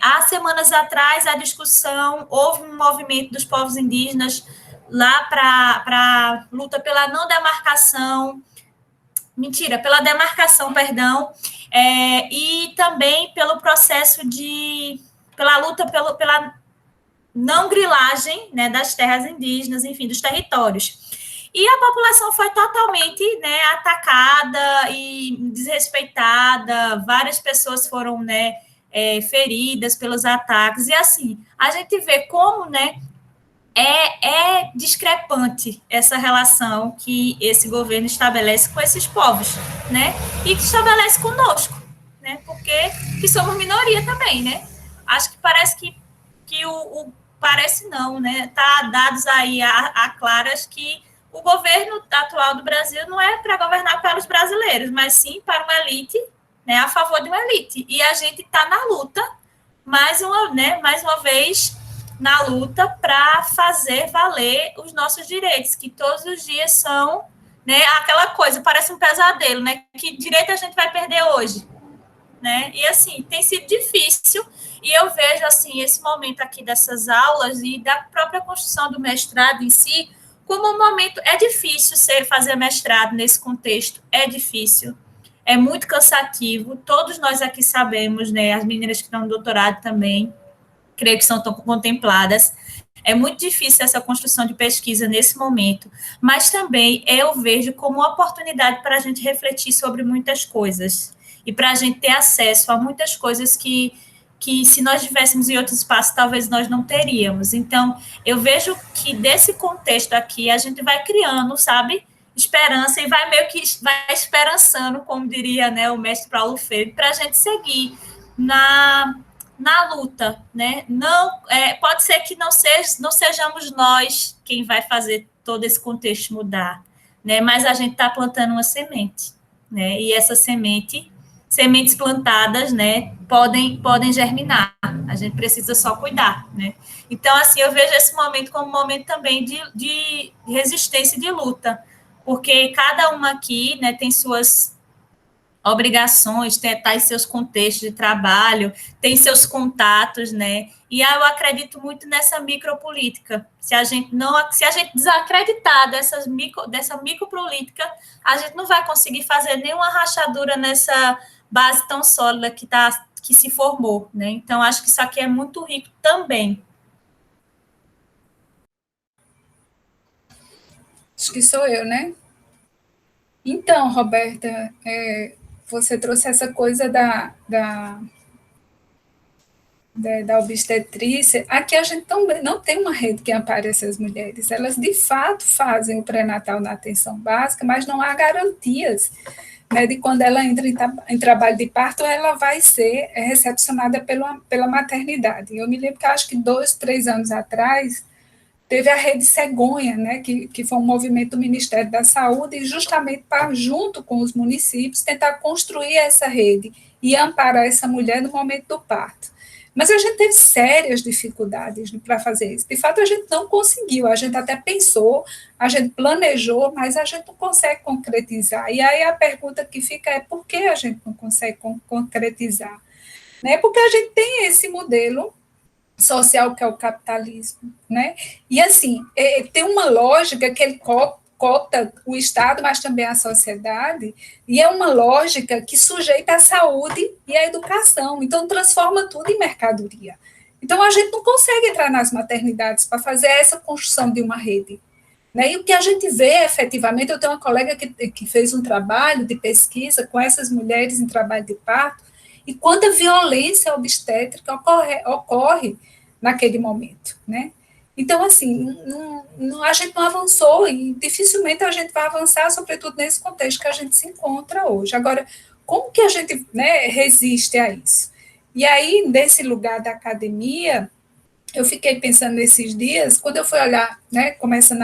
S5: há semanas atrás a discussão, houve um movimento dos povos indígenas lá para luta pela não demarcação, pela demarcação, perdão, e também pelo processo pela luta pela não grilagem, né, das terras indígenas, enfim, dos territórios. E a população foi totalmente, né, atacada e desrespeitada, várias pessoas foram, né, feridas pelos ataques, e assim, a gente vê como, né, é discrepante essa relação que esse governo estabelece com esses povos, né, e que estabelece conosco, né, porque que somos minoria também, né, acho que parece que parece não, né, tá dados aí a claras que o governo atual do Brasil não é para governar para os brasileiros, mas sim para uma elite, né, a favor de uma elite, e a gente está na luta, mais uma vez, na luta para fazer valer os nossos direitos, que todos os dias são, né, aquela coisa, parece um pesadelo, né, que direito a gente vai perder hoje, né, e assim, tem sido difícil, e eu vejo, assim, esse momento aqui dessas aulas e da própria construção do mestrado em si, como um momento, é difícil fazer mestrado nesse contexto, é difícil, é muito cansativo, todos nós aqui sabemos, né, as meninas que estão no doutorado também, creio que são contempladas, é muito difícil essa construção de pesquisa nesse momento, mas também eu vejo como uma oportunidade para a gente refletir sobre muitas coisas, e para a gente ter acesso a muitas coisas que se nós estivéssemos em outros espaços, talvez nós não teríamos. Então, eu vejo que desse contexto aqui, a gente vai criando, sabe, esperança, e vai meio que vai esperançando, como diria, né, o mestre Paulo Freire, para a gente seguir na luta, né? Não, pode ser que não sejamos nós quem vai fazer todo esse contexto mudar, né? Mas a gente está plantando uma semente, né? E essa sementes plantadas, né, podem germinar. A gente precisa só cuidar, né? Então, assim, eu vejo esse momento como um momento também de resistência e de luta, porque cada uma aqui, né, tem suas obrigações, tem seus contextos de trabalho, tem seus contatos, né? E eu acredito muito nessa micropolítica. Se a gente desacreditar dessa micropolítica, a gente não vai conseguir fazer nenhuma rachadura nessa base tão sólida que se formou, né? Então, acho que isso aqui é muito rico também.
S8: Acho que sou eu, né? Então, Roberta, você trouxe essa coisa da obstetrícia. Aqui a gente também não tem uma rede que ampare essas mulheres. Elas, de fato, fazem o pré-natal na atenção básica, mas não há garantias, né, de quando ela entra em trabalho de parto, ela vai ser recepcionada pela maternidade. Eu me lembro que acho que 2, 3 anos atrás, teve a Rede Cegonha, né, que foi um movimento do Ministério da Saúde, justamente para, junto com os municípios, tentar construir essa rede e amparar essa mulher no momento do parto. Mas a gente teve sérias dificuldades para fazer isso. De fato, a gente não conseguiu, a gente até pensou, a gente planejou, mas a gente não consegue concretizar. E aí a pergunta que fica é por que a gente não consegue concretizar? Né? Porque a gente tem esse modelo social que é o capitalismo, né? E assim, tem uma lógica que ele cota o Estado, mas também a sociedade, e é uma lógica que sujeita a saúde e a educação, então transforma tudo em mercadoria. Então, a gente não consegue entrar nas maternidades para fazer essa construção de uma rede. Né? E o que a gente vê, efetivamente, eu tenho uma colega que fez um trabalho de pesquisa com essas mulheres em trabalho de parto, e quanta violência obstétrica ocorre naquele momento, né? Então, assim, a gente não avançou e dificilmente a gente vai avançar, sobretudo nesse contexto que a gente se encontra hoje. Agora, como que a gente, né, resiste a isso? E aí, nesse lugar da academia, eu fiquei pensando nesses dias, quando eu fui olhar, né, começando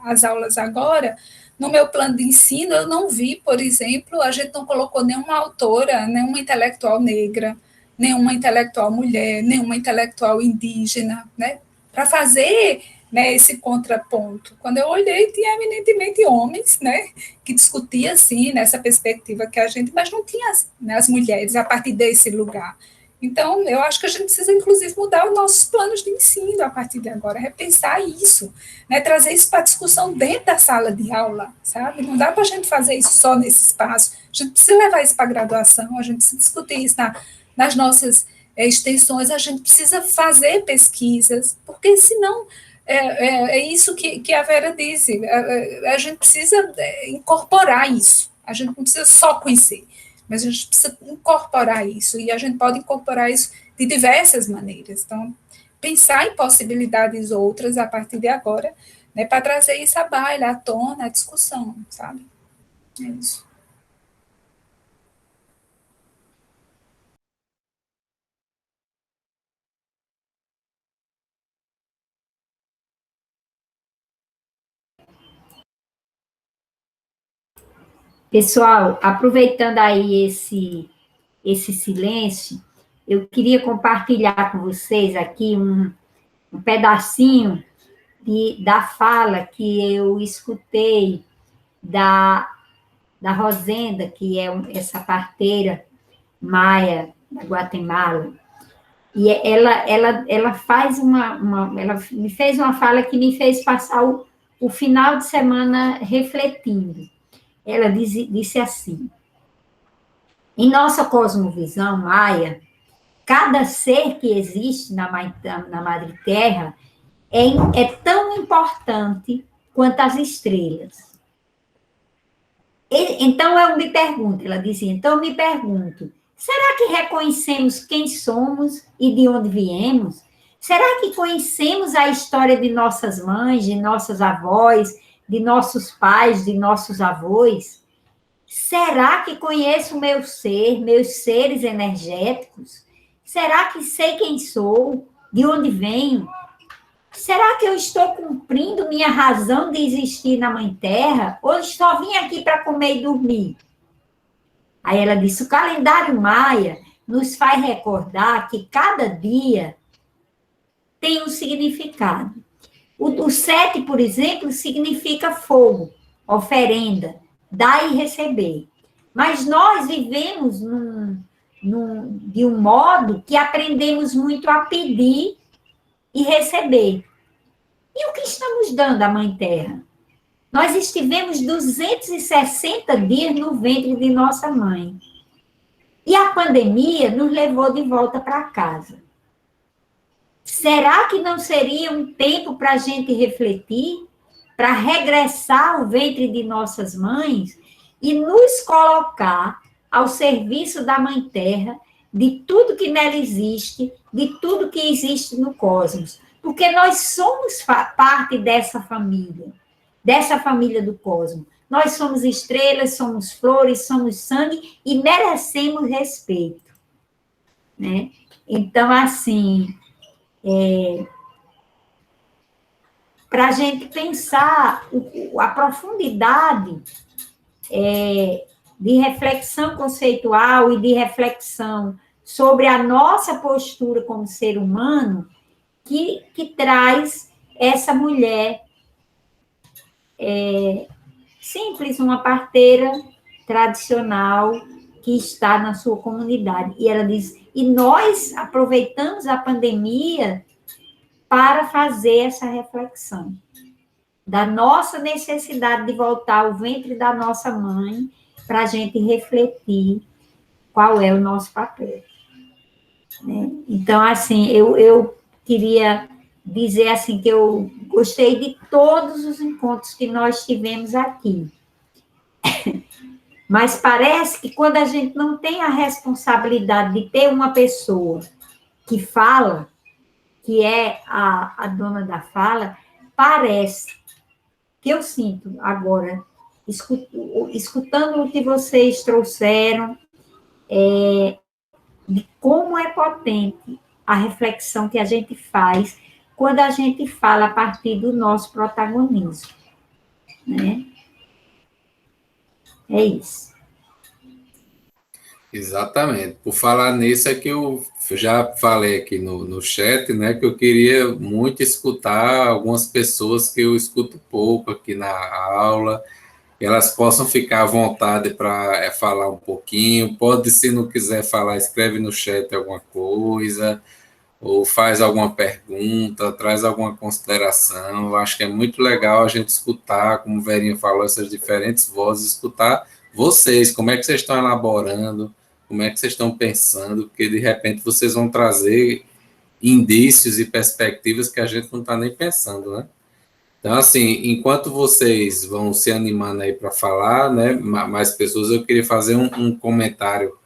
S8: as aulas agora, no meu plano de ensino, eu não vi, por exemplo, a gente não colocou nenhuma autora, nenhuma intelectual negra, nenhuma intelectual mulher, nenhuma intelectual indígena, né, para fazer, né, esse contraponto. Quando eu olhei, tinha eminentemente homens, né, que discutiam, assim, nessa perspectiva que a gente, mas não tinha, né, as mulheres a partir desse lugar. Então, eu acho que a gente precisa, inclusive, mudar os nossos planos de ensino a partir de agora, repensar isso, né, trazer isso para a discussão dentro da sala de aula, sabe? Não dá para a gente fazer isso só nesse espaço, a gente precisa levar isso para a graduação, a gente precisa discutir isso nas nossas extensões, a gente precisa fazer pesquisas, porque senão é isso que a Vera disse, a gente precisa incorporar isso, a gente não precisa só conhecer, mas a gente precisa incorporar isso, e a gente pode incorporar isso de diversas maneiras. Então, pensar em possibilidades outras a partir de agora, né, para trazer isso à baila, à tona, à discussão, sabe? É isso.
S3: Pessoal, aproveitando aí esse silêncio, eu queria compartilhar com vocês aqui um pedacinho da fala que eu escutei da Rosenda, que é essa parteira maia da Guatemala, e ela faz ela me fez uma fala que me fez passar o final de semana refletindo. Ela disse assim: em nossa cosmovisão maia, cada ser que existe na Madre Terra é tão importante quanto as estrelas. Então, eu me pergunto, ela dizia, então eu me pergunto, será que reconhecemos quem somos e de onde viemos? Será que conhecemos a história de nossas mães, de nossas avós, de nossos pais, de nossos avós? Será que conheço o meu ser, meus seres energéticos? Será que sei quem sou, de onde venho? Será que eu estou cumprindo minha razão de existir na Mãe Terra? Ou só vim aqui para comer e dormir? Aí ela disse, o calendário maia nos faz recordar que cada dia tem um significado. O 7, por exemplo, significa fogo, oferenda, dar e receber. Mas nós vivemos de um modo que aprendemos muito a pedir e receber. E o que estamos dando à Mãe Terra? Nós estivemos 260 dias no ventre de nossa mãe. E a pandemia nos levou de volta para casa. Será que não seria um tempo para a gente refletir, para regressar ao ventre de nossas mães e nos colocar ao serviço da Mãe Terra, de tudo que nela existe, de tudo que existe no cosmos? Porque nós somos parte dessa família do cosmos. Nós somos estrelas, somos flores, somos sangue e merecemos respeito, né? Então, assim, para a gente pensar a profundidade de reflexão conceitual e de reflexão sobre a nossa postura como ser humano, que traz essa mulher simples, uma parteira tradicional que está na sua comunidade. E ela diz, e nós aproveitamos a pandemia para fazer essa reflexão da nossa necessidade de voltar ao ventre da nossa mãe, para a gente refletir qual é o nosso papel. Né? Então, assim, eu queria dizer assim que eu gostei de todos os encontros que nós tivemos aqui. Mas parece que quando a gente não tem a responsabilidade de ter uma pessoa que fala, que é a dona da fala, parece que eu sinto agora, escutando o que vocês trouxeram, de como é potente a reflexão que a gente faz quando a gente fala a partir do nosso protagonismo, né? É isso.
S2: Exatamente. Por falar nisso é que eu já falei aqui no chat, né, que eu queria muito escutar algumas pessoas que eu escuto pouco aqui na aula, que elas possam ficar à vontade para falar um pouquinho. Pode, se não quiser falar, escreve no chat alguma coisa, ou faz alguma pergunta, traz alguma consideração. Eu acho que é muito legal a gente escutar, como o Verinha falou, essas diferentes vozes, escutar vocês, como é que vocês estão elaborando, como é que vocês estão pensando, porque de repente vocês vão trazer indícios e perspectivas que a gente não está nem pensando, né? Então, assim, enquanto vocês vão se animando aí para falar, né, mais pessoas, eu queria fazer um comentário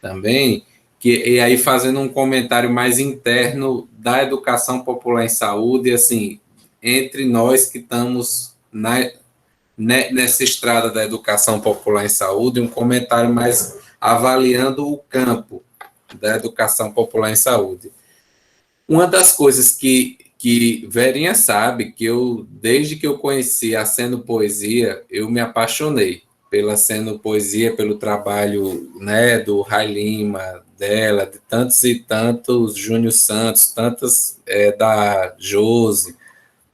S2: também, e aí fazendo um comentário mais interno da educação popular em saúde, assim, entre nós que estamos nessa estrada da educação popular em saúde, um comentário mais avaliando o campo da educação popular em saúde. Uma das coisas que Verinha sabe, que eu, desde que eu conheci a Sendo Poesia, eu me apaixonei pela Sendo Poesia, pelo trabalho, né, do Rai Lima, dela, de tantos e tantos, Júnior Santos, tantas da Josi,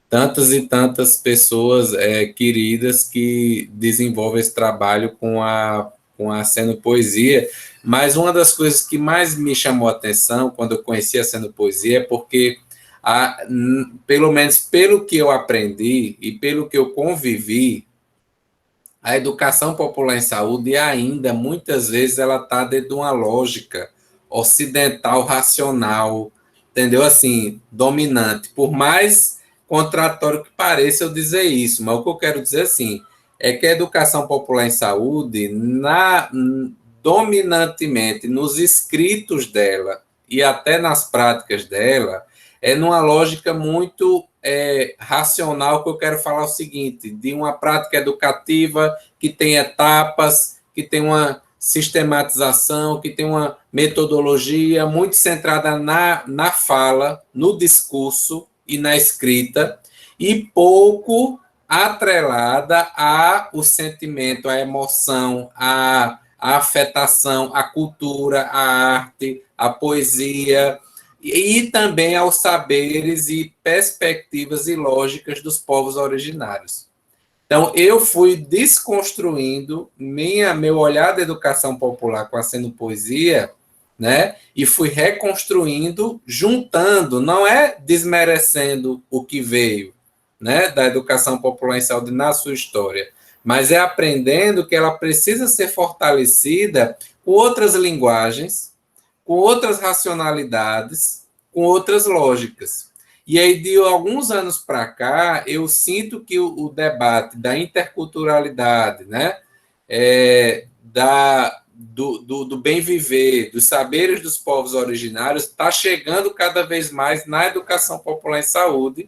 S2: tantas e tantas pessoas queridas que desenvolvem esse trabalho com a Sendo Poesia, mas uma das coisas que mais me chamou a atenção quando eu conheci a Sendo Poesia é porque, pelo menos pelo que eu aprendi e pelo que eu convivi, a educação popular em saúde ainda, muitas vezes, ela está dentro de uma lógica ocidental, racional, entendeu? Assim, dominante. Por mais contraditório que pareça eu dizer isso, mas o que eu quero dizer, assim, é que a educação popular em saúde, dominantemente nos escritos dela e até nas práticas dela, é numa lógica muito racional, que eu quero falar o seguinte, de uma prática educativa que tem etapas, que tem uma sistematização, que tem uma metodologia muito centrada na fala, no discurso e na escrita, e pouco atrelada ao sentimento, à emoção, à afetação, à cultura, à arte, à poesia, e também aos saberes e perspectivas e lógicas dos povos originários. Então, eu fui desconstruindo meu olhar da educação popular com a Sendo Poesia, né? E fui reconstruindo, juntando, não é desmerecendo o que veio, né, da educação popular em saúde na sua história, mas é aprendendo que ela precisa ser fortalecida com outras linguagens, com outras racionalidades, com outras lógicas. E aí, de alguns anos para cá, eu sinto que o debate da interculturalidade, né, do bem viver, dos saberes dos povos originários, está chegando cada vez mais na educação popular em saúde.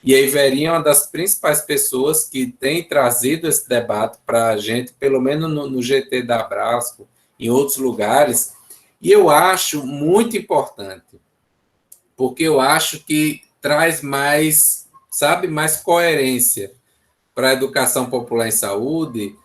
S2: E aí, Verinha é uma das principais pessoas que tem trazido esse debate para a gente, pelo menos no GT da Abrasco, em outros lugares. E eu acho muito importante, porque eu acho que traz mais, sabe, mais coerência para a educação popular em saúde,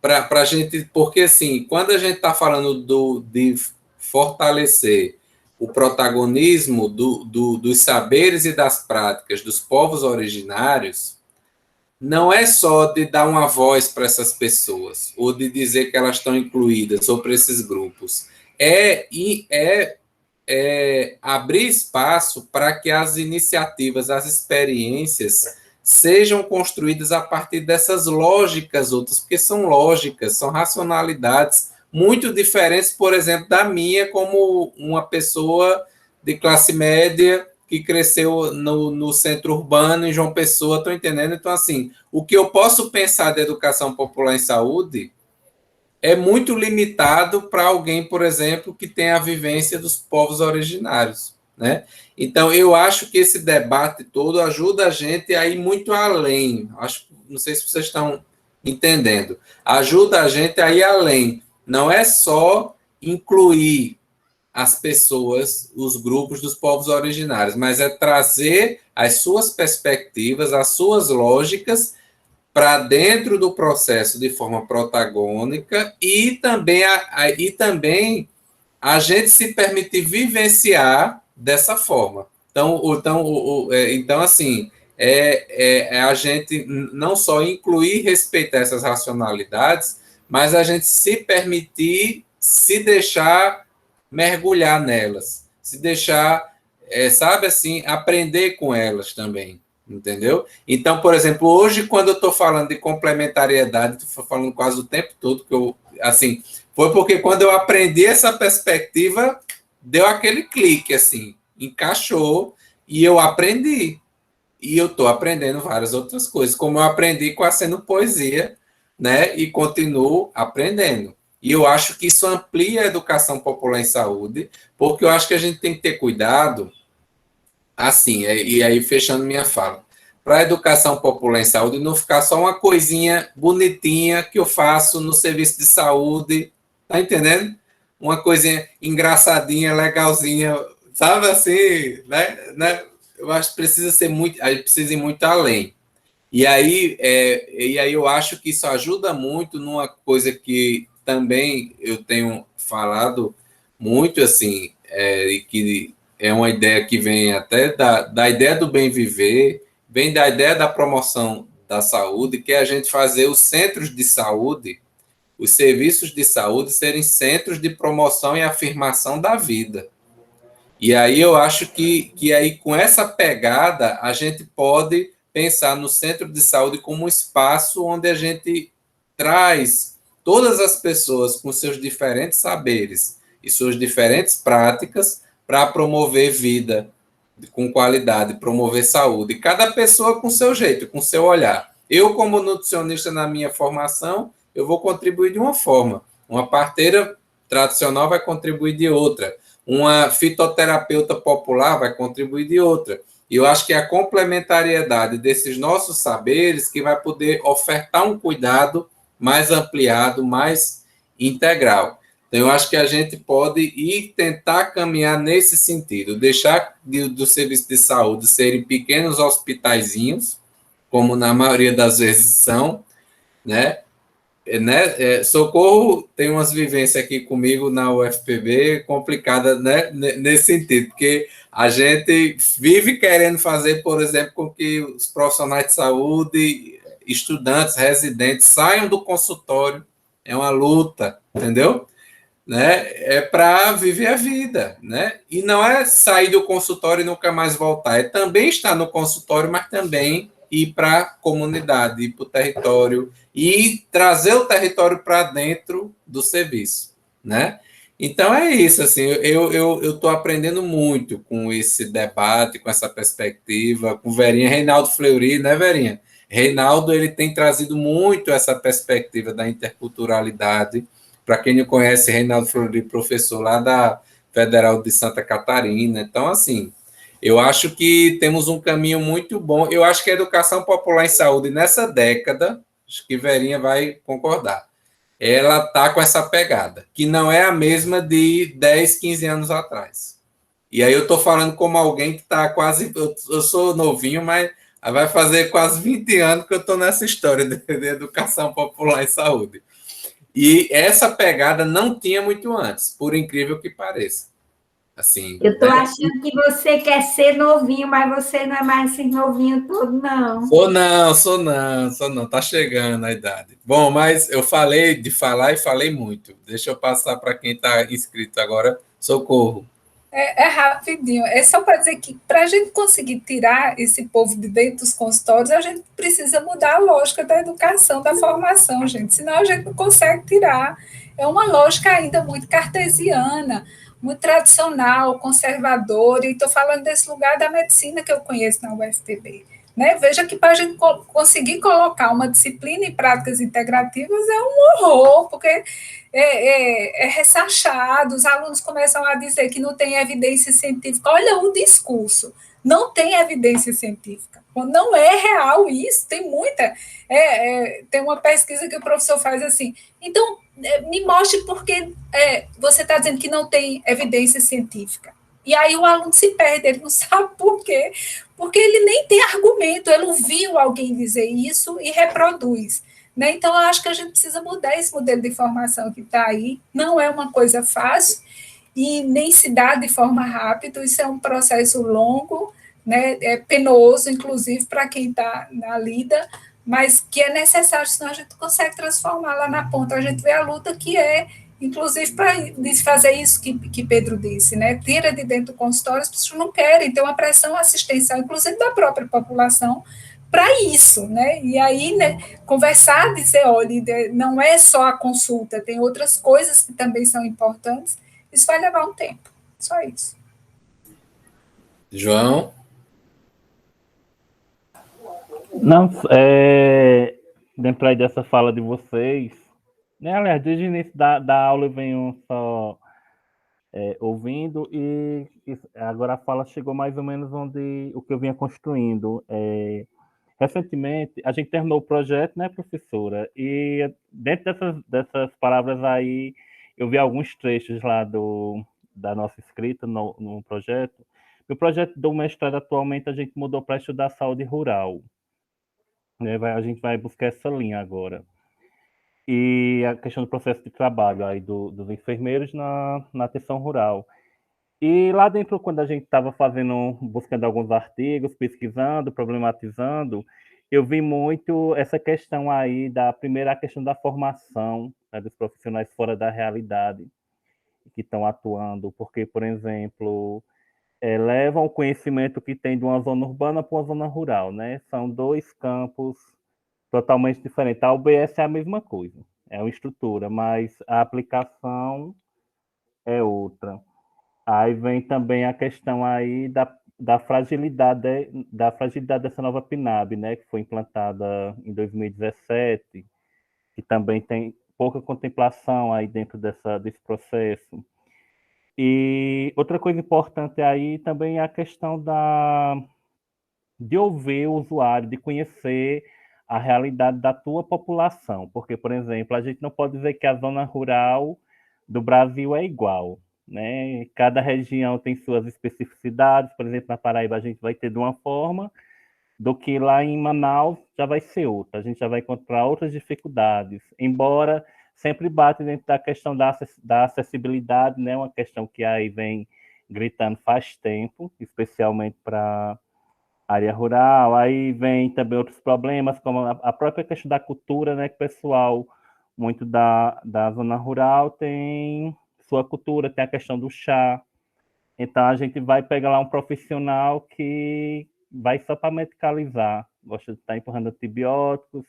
S2: para a gente, porque assim, quando a gente está falando de fortalecer o protagonismo dos saberes e das práticas dos povos originários, não é só de dar uma voz para essas pessoas, ou de dizer que elas estão incluídas, ou para esses grupos. É abrir espaço para que as iniciativas, as experiências, sejam construídas a partir dessas lógicas outras, porque são lógicas, são racionalidades muito diferentes, por exemplo, da minha como uma pessoa de classe média que cresceu no centro urbano, em João Pessoa, estou entendendo? Então, assim, o que eu posso pensar de educação popular em saúde é muito limitado para alguém, por exemplo, que tem a vivência dos povos originários, né? Então, eu acho que esse debate todo ajuda a gente a ir muito além. Não sei se vocês estão entendendo. Ajuda a gente a ir além. Não é só incluir as pessoas, os grupos dos povos originários, mas é trazer as suas perspectivas, as suas lógicas para dentro do processo de forma protagônica e também a gente se permitir vivenciar dessa forma. Então assim, a gente não só incluir e respeitar essas racionalidades, mas a gente se permitir se deixar mergulhar nelas, se deixar, sabe assim, aprender com elas também, entendeu? Então, por exemplo, hoje, quando eu estou falando de complementariedade, estou falando quase o tempo todo, que eu, assim, foi porque quando eu aprendi essa perspectiva, deu aquele clique, assim, encaixou, e eu aprendi. E eu estou aprendendo várias outras coisas, como eu aprendi com a Sendo Poesia, né? E continuo aprendendo. E eu acho que isso amplia a educação popular em saúde, porque eu acho que a gente tem que ter cuidado, assim, e aí fechando minha fala, para a educação popular em saúde não ficar só uma coisinha bonitinha que eu faço no serviço de saúde, tá entendendo? Uma coisinha engraçadinha, legalzinha, sabe assim, né? Eu acho que precisa ser muito, a gente precisa ir muito além. E aí eu acho que isso ajuda muito numa coisa que também eu tenho falado muito, assim, e que é uma ideia que vem até da ideia do bem viver, vem da ideia da promoção da saúde, que é a gente fazer os centros de saúde, os serviços de saúde serem centros de promoção e afirmação da vida. E aí eu acho que aí com essa pegada a gente pode pensar no centro de saúde como um espaço onde a gente traz todas as pessoas com seus diferentes saberes e suas diferentes práticas para promover vida com qualidade, promover saúde. Cada pessoa com seu jeito, com seu olhar. Eu, como nutricionista na minha formação, eu vou contribuir de uma forma. Uma parteira tradicional vai contribuir de outra. Uma fitoterapeuta popular vai contribuir de outra. E eu acho que é a complementariedade desses nossos saberes que vai poder ofertar um cuidado mais ampliado, mais integral. Então, eu acho que a gente pode ir tentar caminhar nesse sentido, deixar do serviço de saúde serem pequenos hospitaizinhos, como na maioria das vezes são, né? Socorro tem umas vivências aqui comigo na UFPB complicada, né, nesse sentido, porque a gente vive querendo fazer, por exemplo, com que os profissionais de saúde, estudantes, residentes, saiam do consultório, é uma luta, entendeu? Né? É para viver a vida, né? E não é sair do consultório e nunca mais voltar, é também estar no consultório, mas também ir para a comunidade, ir para o território e trazer o território para dentro do serviço, né? Então é isso, assim, eu estou aprendendo muito com esse debate, com essa perspectiva, com Verinha, Reinaldo Fleury, né, Verinha? Reinaldo, ele tem trazido muito essa perspectiva da interculturalidade. Para quem não conhece, Reinaldo Fleury, professor lá da Federal de Santa Catarina. Então, assim, eu acho que temos um caminho muito bom. Eu acho que a educação popular em saúde, nessa década, acho que Verinha vai concordar, ela está com essa pegada, que não é a mesma de 10, 15 anos atrás. E aí eu estou falando como alguém que está quase... Eu sou novinho, mas vai fazer quase 20 anos que eu estou nessa história de educação popular em saúde. E essa pegada não tinha muito antes, por incrível que pareça. Assim,
S3: eu estou achando que você quer ser novinho, mas você não é mais esse novinho todo, não.
S2: Sou não. Tá chegando a idade. Bom, mas eu falei de falar e falei muito. Deixa eu passar para quem está inscrito agora. Socorro.
S8: É rapidinho. É só para dizer que, para a gente conseguir tirar esse povo de dentro dos consultórios, a gente precisa mudar a lógica da educação, da formação, gente. Senão a gente não consegue tirar. É uma lógica ainda muito cartesiana, muito tradicional, conservador, e estou falando desse lugar da medicina que eu conheço na UFPB. Né? Veja que para a gente conseguir colocar uma disciplina em práticas integrativas é um horror, porque é ressachado, os alunos começam a dizer que não tem evidência científica. Olha o discurso, não tem evidência científica. Não é real isso, tem muita. Tem uma pesquisa que o professor faz assim, então, me mostre porque você está dizendo que não tem evidência científica. E aí o aluno se perde, ele não sabe por quê, porque ele nem tem argumento, ele ouviu alguém dizer isso e reproduz. Né? Então, eu acho que a gente precisa mudar esse modelo de formação que está aí, não é uma coisa fácil e nem se dá de forma rápida, isso é um processo longo, né? É penoso, inclusive, para quem está na lida, mas que é necessário, senão a gente consegue transformar lá na ponta, a gente vê a luta que inclusive para fazer isso que Pedro disse, né? Tira de dentro do consultório, as pessoas não querem, tem uma pressão assistencial, inclusive da própria população, para isso, né? E aí, né, conversar, dizer, olha, não é só a consulta, tem outras coisas que também são importantes, isso vai levar um tempo, só isso.
S2: João?
S9: Não, dentro aí dessa fala de vocês, né, aliás, desde o início da aula eu venho só ouvindo e agora a fala chegou mais ou menos onde o que eu vinha construindo. Recentemente, a gente terminou o projeto, né, professora? E dentro dessas palavras aí, eu vi alguns trechos lá da nossa escrita no projeto. No projeto do mestrado, atualmente, a gente mudou para estudar saúde rural. Né? A gente vai buscar essa linha agora. E a questão do processo de trabalho aí dos enfermeiros na atenção rural. E lá dentro, quando a gente estava buscando alguns artigos, pesquisando, problematizando, eu vi muito essa questão aí a questão da formação, né, dos profissionais fora da realidade que estão atuando, porque, por exemplo, levam o conhecimento que tem de uma zona urbana para uma zona rural, né? São dois campos totalmente diferentes. A UBS é a mesma coisa, é uma estrutura, mas a aplicação é outra. Aí vem também a questão aí da fragilidade dessa nova PNAB, né, que foi implantada em 2017, que também tem pouca contemplação aí dentro desse processo. E outra coisa importante aí também é a questão de ouvir o usuário, de conhecer a realidade da tua população, porque, por exemplo, a gente não pode dizer que a zona rural do Brasil é igual, né? Cada região tem suas especificidades, por exemplo, na Paraíba a gente vai ter de uma forma, do que lá em Manaus já vai ser outra, a gente já vai encontrar outras dificuldades, embora sempre bate dentro da questão da acessibilidade, né? Uma questão que aí vem gritando faz tempo, especialmente para área rural, aí vem também outros problemas, como a própria questão da cultura, né, que o pessoal muito da zona rural tem sua cultura, tem a questão do chá, então a gente vai pegar lá um profissional que vai só para medicalizar, gosta de estar empurrando antibióticos,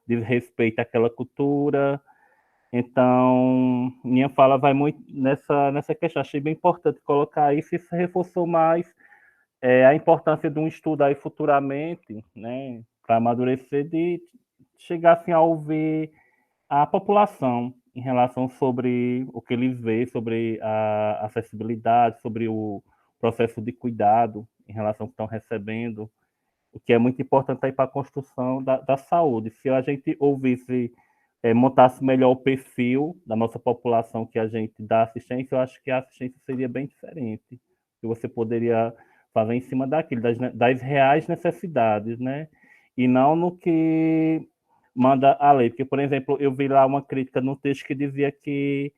S9: desrespeita aquela cultura, então minha fala vai muito nessa questão, achei bem importante colocar isso, e se reforçou mais a importância de um estudo aí futuramente, né, para amadurecer, de chegar assim, a ouvir a população em relação sobre o que eles veem, sobre a acessibilidade, sobre o processo de cuidado em relação ao que estão recebendo, o que é muito importante aí para a construção da saúde. Se a gente ouvisse, montasse melhor o perfil da nossa população que a gente dá assistência, eu acho que a assistência seria bem diferente, que você poderia fazer em cima daquilo, das reais necessidades, né? E não no que manda a lei. Porque, por exemplo, eu vi lá uma crítica no texto que dizia que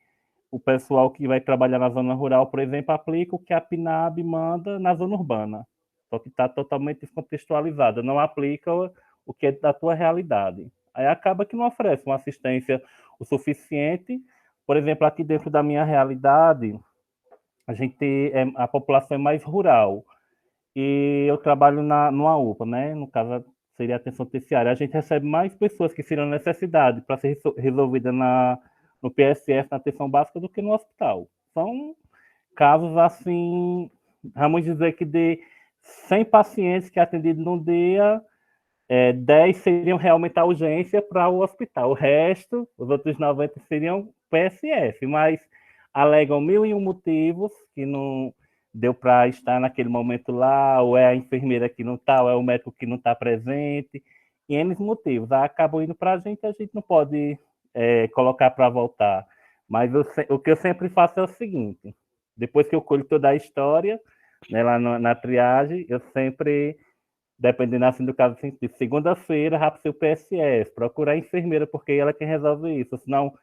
S9: o pessoal que vai trabalhar na zona rural, por exemplo, aplica o que a PNAB manda na zona urbana. Só que está totalmente descontextualizada, não aplica o que é da tua realidade. Aí acaba que não oferece uma assistência o suficiente. Por exemplo, aqui dentro da minha realidade, a população é mais rural. E eu trabalho numa UPA, né? No caso, seria atenção terciária. A gente recebe mais pessoas que seriam necessidade para ser resolvida no PSF, na atenção básica, do que no hospital. São casos assim, vamos dizer que de 100 pacientes que atendidos num dia, 10 seriam realmente a urgência para o hospital. O resto, os outros 90 seriam PSF, mas alegam 1001 motivos que não deu para estar naquele momento lá, ou é a enfermeira que não está, ou é o médico que não está presente, e N motivos. Aí acabam indo para a gente não pode colocar para voltar. Mas o que eu sempre faço é o seguinte, depois que eu colho toda a história, né, lá na triagem, eu sempre, dependendo assim do caso, assim, de segunda-feira, vai para o seu PSF, procura a enfermeira, porque ela é quem resolve isso, senão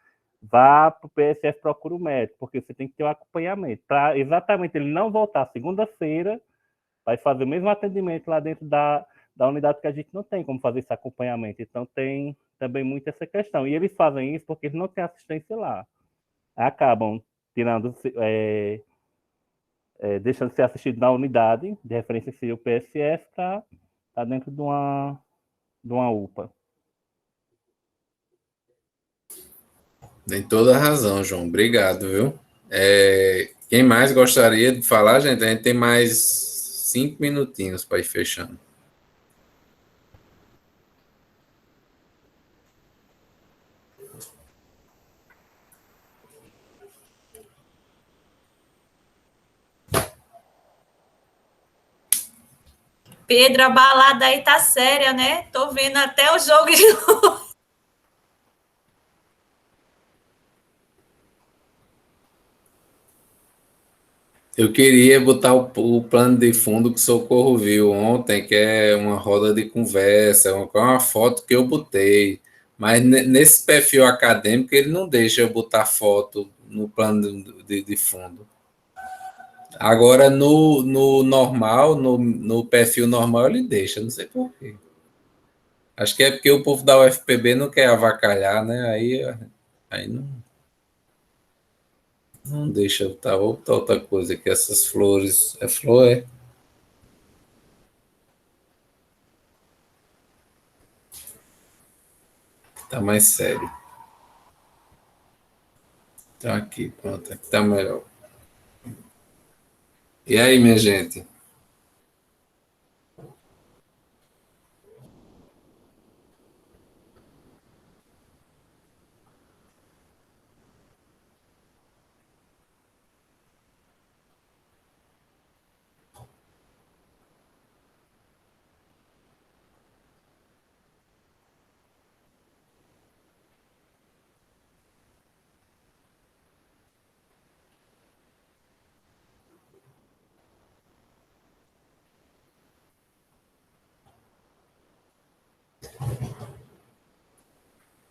S9: vá para o PSF, procura o médico, porque você tem que ter um acompanhamento, para exatamente ele não voltar segunda-feira, vai fazer o mesmo atendimento lá dentro da unidade, que a gente não tem como fazer esse acompanhamento, então tem também muito essa questão, e eles fazem isso porque eles não têm assistência lá, acabam tirando, deixando de ser assistido na unidade, de referência seria o PSF, para estar dentro de uma UPA.
S2: Tem toda a razão, João. Obrigado, viu? Quem mais gostaria de falar, gente? A gente tem mais 5 minutinhos para ir fechando.
S5: Pedro, a balada aí tá séria, né? Tô vendo até o jogo de novo.
S2: Eu queria botar o plano de fundo que o Socorro viu ontem, que é uma roda de conversa, uma foto que eu botei. Mas nesse perfil acadêmico, ele não deixa eu botar foto no plano de fundo. Agora, no normal, no perfil normal, ele deixa, não sei por quê. Acho que é porque o povo da UFPB não quer avacalhar, né? Aí não deixa eu botar outra coisa, que essas flores... É flor, é? Tá mais sério. Então aqui, pronto, aqui tá melhor. E aí, minha gente?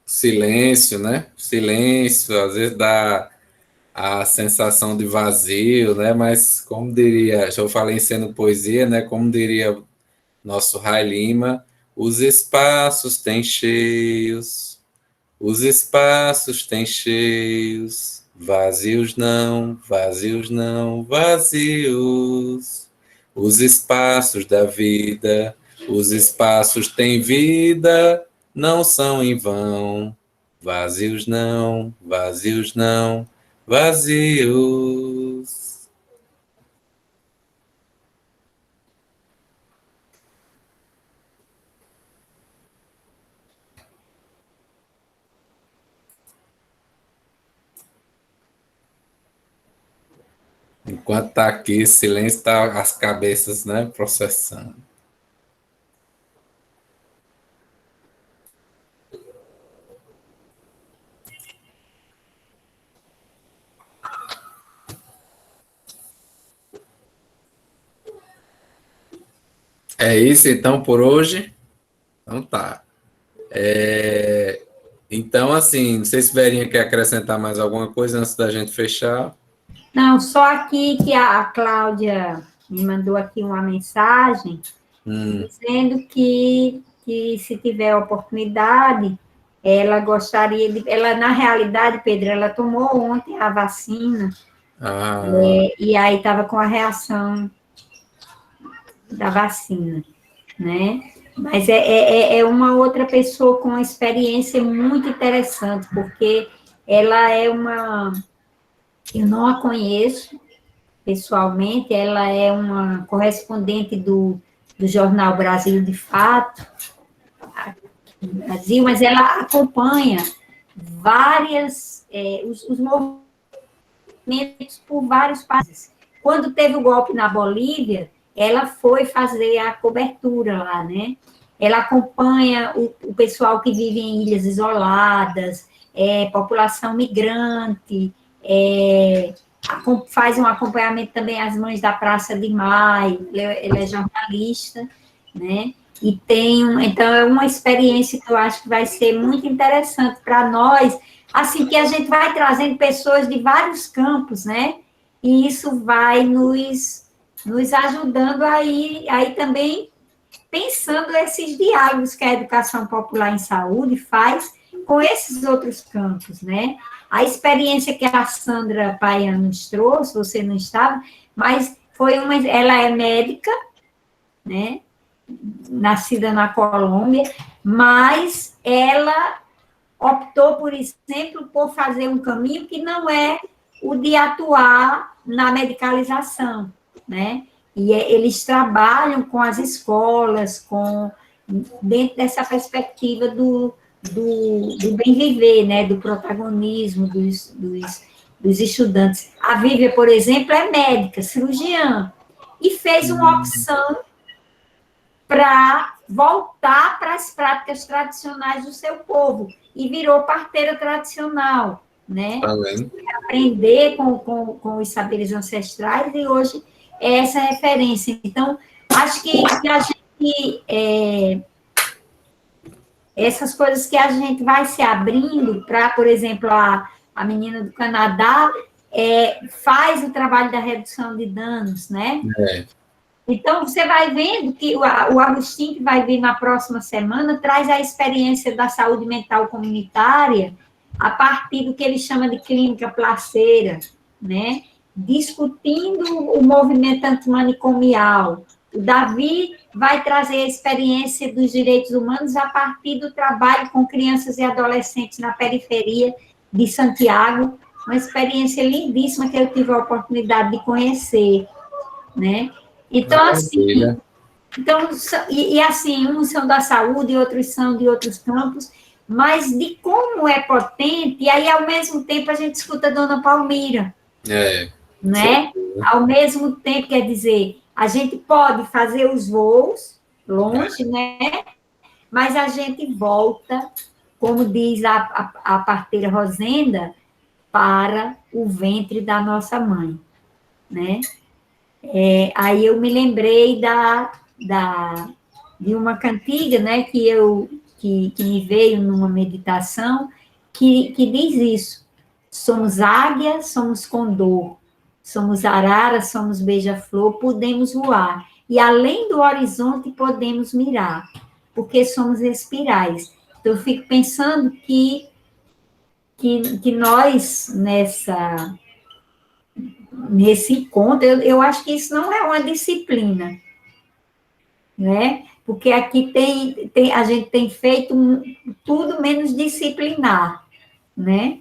S2: Silêncio, né? Silêncio, às vezes dá a sensação de vazio, né? Mas como diria, já eu falei em sendo poesia, né? Como diria nosso Rai Lima, os espaços têm cheios, os espaços têm cheios, vazios não, vazios não, vazios. Os espaços da vida, os espaços têm vida, não são em vão. Vazios não, vazios não, vazios. Enquanto está aqui, silêncio, está as cabeças, né, processando. É isso, então, por hoje? Então tá. Então, assim, não sei se Verinha quer acrescentar mais alguma coisa antes da gente fechar.
S3: Não, só aqui que a Cláudia me mandou aqui uma mensagem dizendo que se tiver oportunidade, ela gostaria de... Ela, na realidade, Pedro, ela tomou ontem a vacina, e aí estava com a reação da vacina, né? Mas é uma outra pessoa com uma experiência muito interessante, porque ela é uma... Eu não a conheço, pessoalmente, ela é uma correspondente do jornal Brasil de Fato, aqui no Brasil, mas ela acompanha os movimentos por vários países. Quando teve o golpe na Bolívia, ela foi fazer a cobertura lá, né? Ela acompanha o pessoal que vive em ilhas isoladas, população migrante, faz um acompanhamento também às mães da Praça de Maio, ela é jornalista, né? E então, é uma experiência que eu acho que vai ser muito interessante para nós, assim, que a gente vai trazendo pessoas de vários campos, né? E isso vai nos ajudando aí também pensando esses diálogos que a educação popular em saúde faz com esses outros campos, né? A experiência que a Sandra Paia nos trouxe, você não estava, mas ela é médica, né? Nascida na Colômbia, mas ela optou, por exemplo, por fazer um caminho que não é o de atuar na medicalização, né? E eles trabalham com as escolas, dentro dessa perspectiva do bem viver, né? Do protagonismo dos estudantes. A Vívia, por exemplo, é médica, cirurgiã, e fez uma opção para voltar para as práticas tradicionais do seu povo, e virou parteira tradicional, né? Aprender com os saberes ancestrais, e hoje é essa referência. Então, acho que a gente, essas coisas que a gente vai se abrindo para, por exemplo, a menina do Canadá faz o trabalho da redução de danos, né? Então, você vai vendo que o Agostinho, que vai vir na próxima semana, traz a experiência da saúde mental comunitária a partir do que ele chama de clínica placeira, né? Discutindo o movimento antimanicomial. O Davi vai trazer a experiência dos direitos humanos a partir do trabalho com crianças e adolescentes na periferia de Santiago, uma experiência lindíssima que eu tive a oportunidade de conhecer, né? Então, assim, assim, uns são da saúde, outros são de outros campos, mas de como é potente, e aí, ao mesmo tempo, a gente escuta a dona Palmira, né? Ao mesmo tempo, quer dizer, a gente pode fazer os voos longe, né? Mas a gente volta, como diz a parteira Rosenda, para o ventre da nossa mãe, né? Aí eu me lembrei de uma cantiga, né, que me veio numa meditação, que diz isso: somos águia, somos condor, somos arara, somos beija-flor, podemos voar, e além do horizonte podemos mirar, porque somos espirais. Então, eu fico pensando que nós, nesse encontro, eu acho que isso não é uma disciplina, né? Porque aqui a gente tem feito tudo menos disciplinar, né?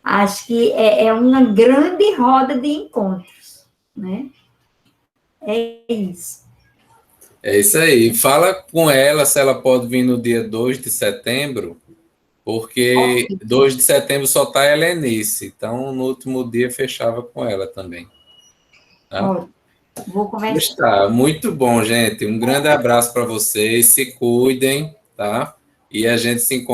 S3: Acho que é uma grande roda de encontros, né? É isso.
S2: É isso aí. Fala com ela se ela pode vir no dia 2 de setembro, porque 2 de setembro só está a Helenice, então no último dia fechava com ela também. Tá?
S3: Vou conversar.
S2: Está muito bom, gente. Um grande abraço para vocês, se cuidem, tá? E a gente se encontra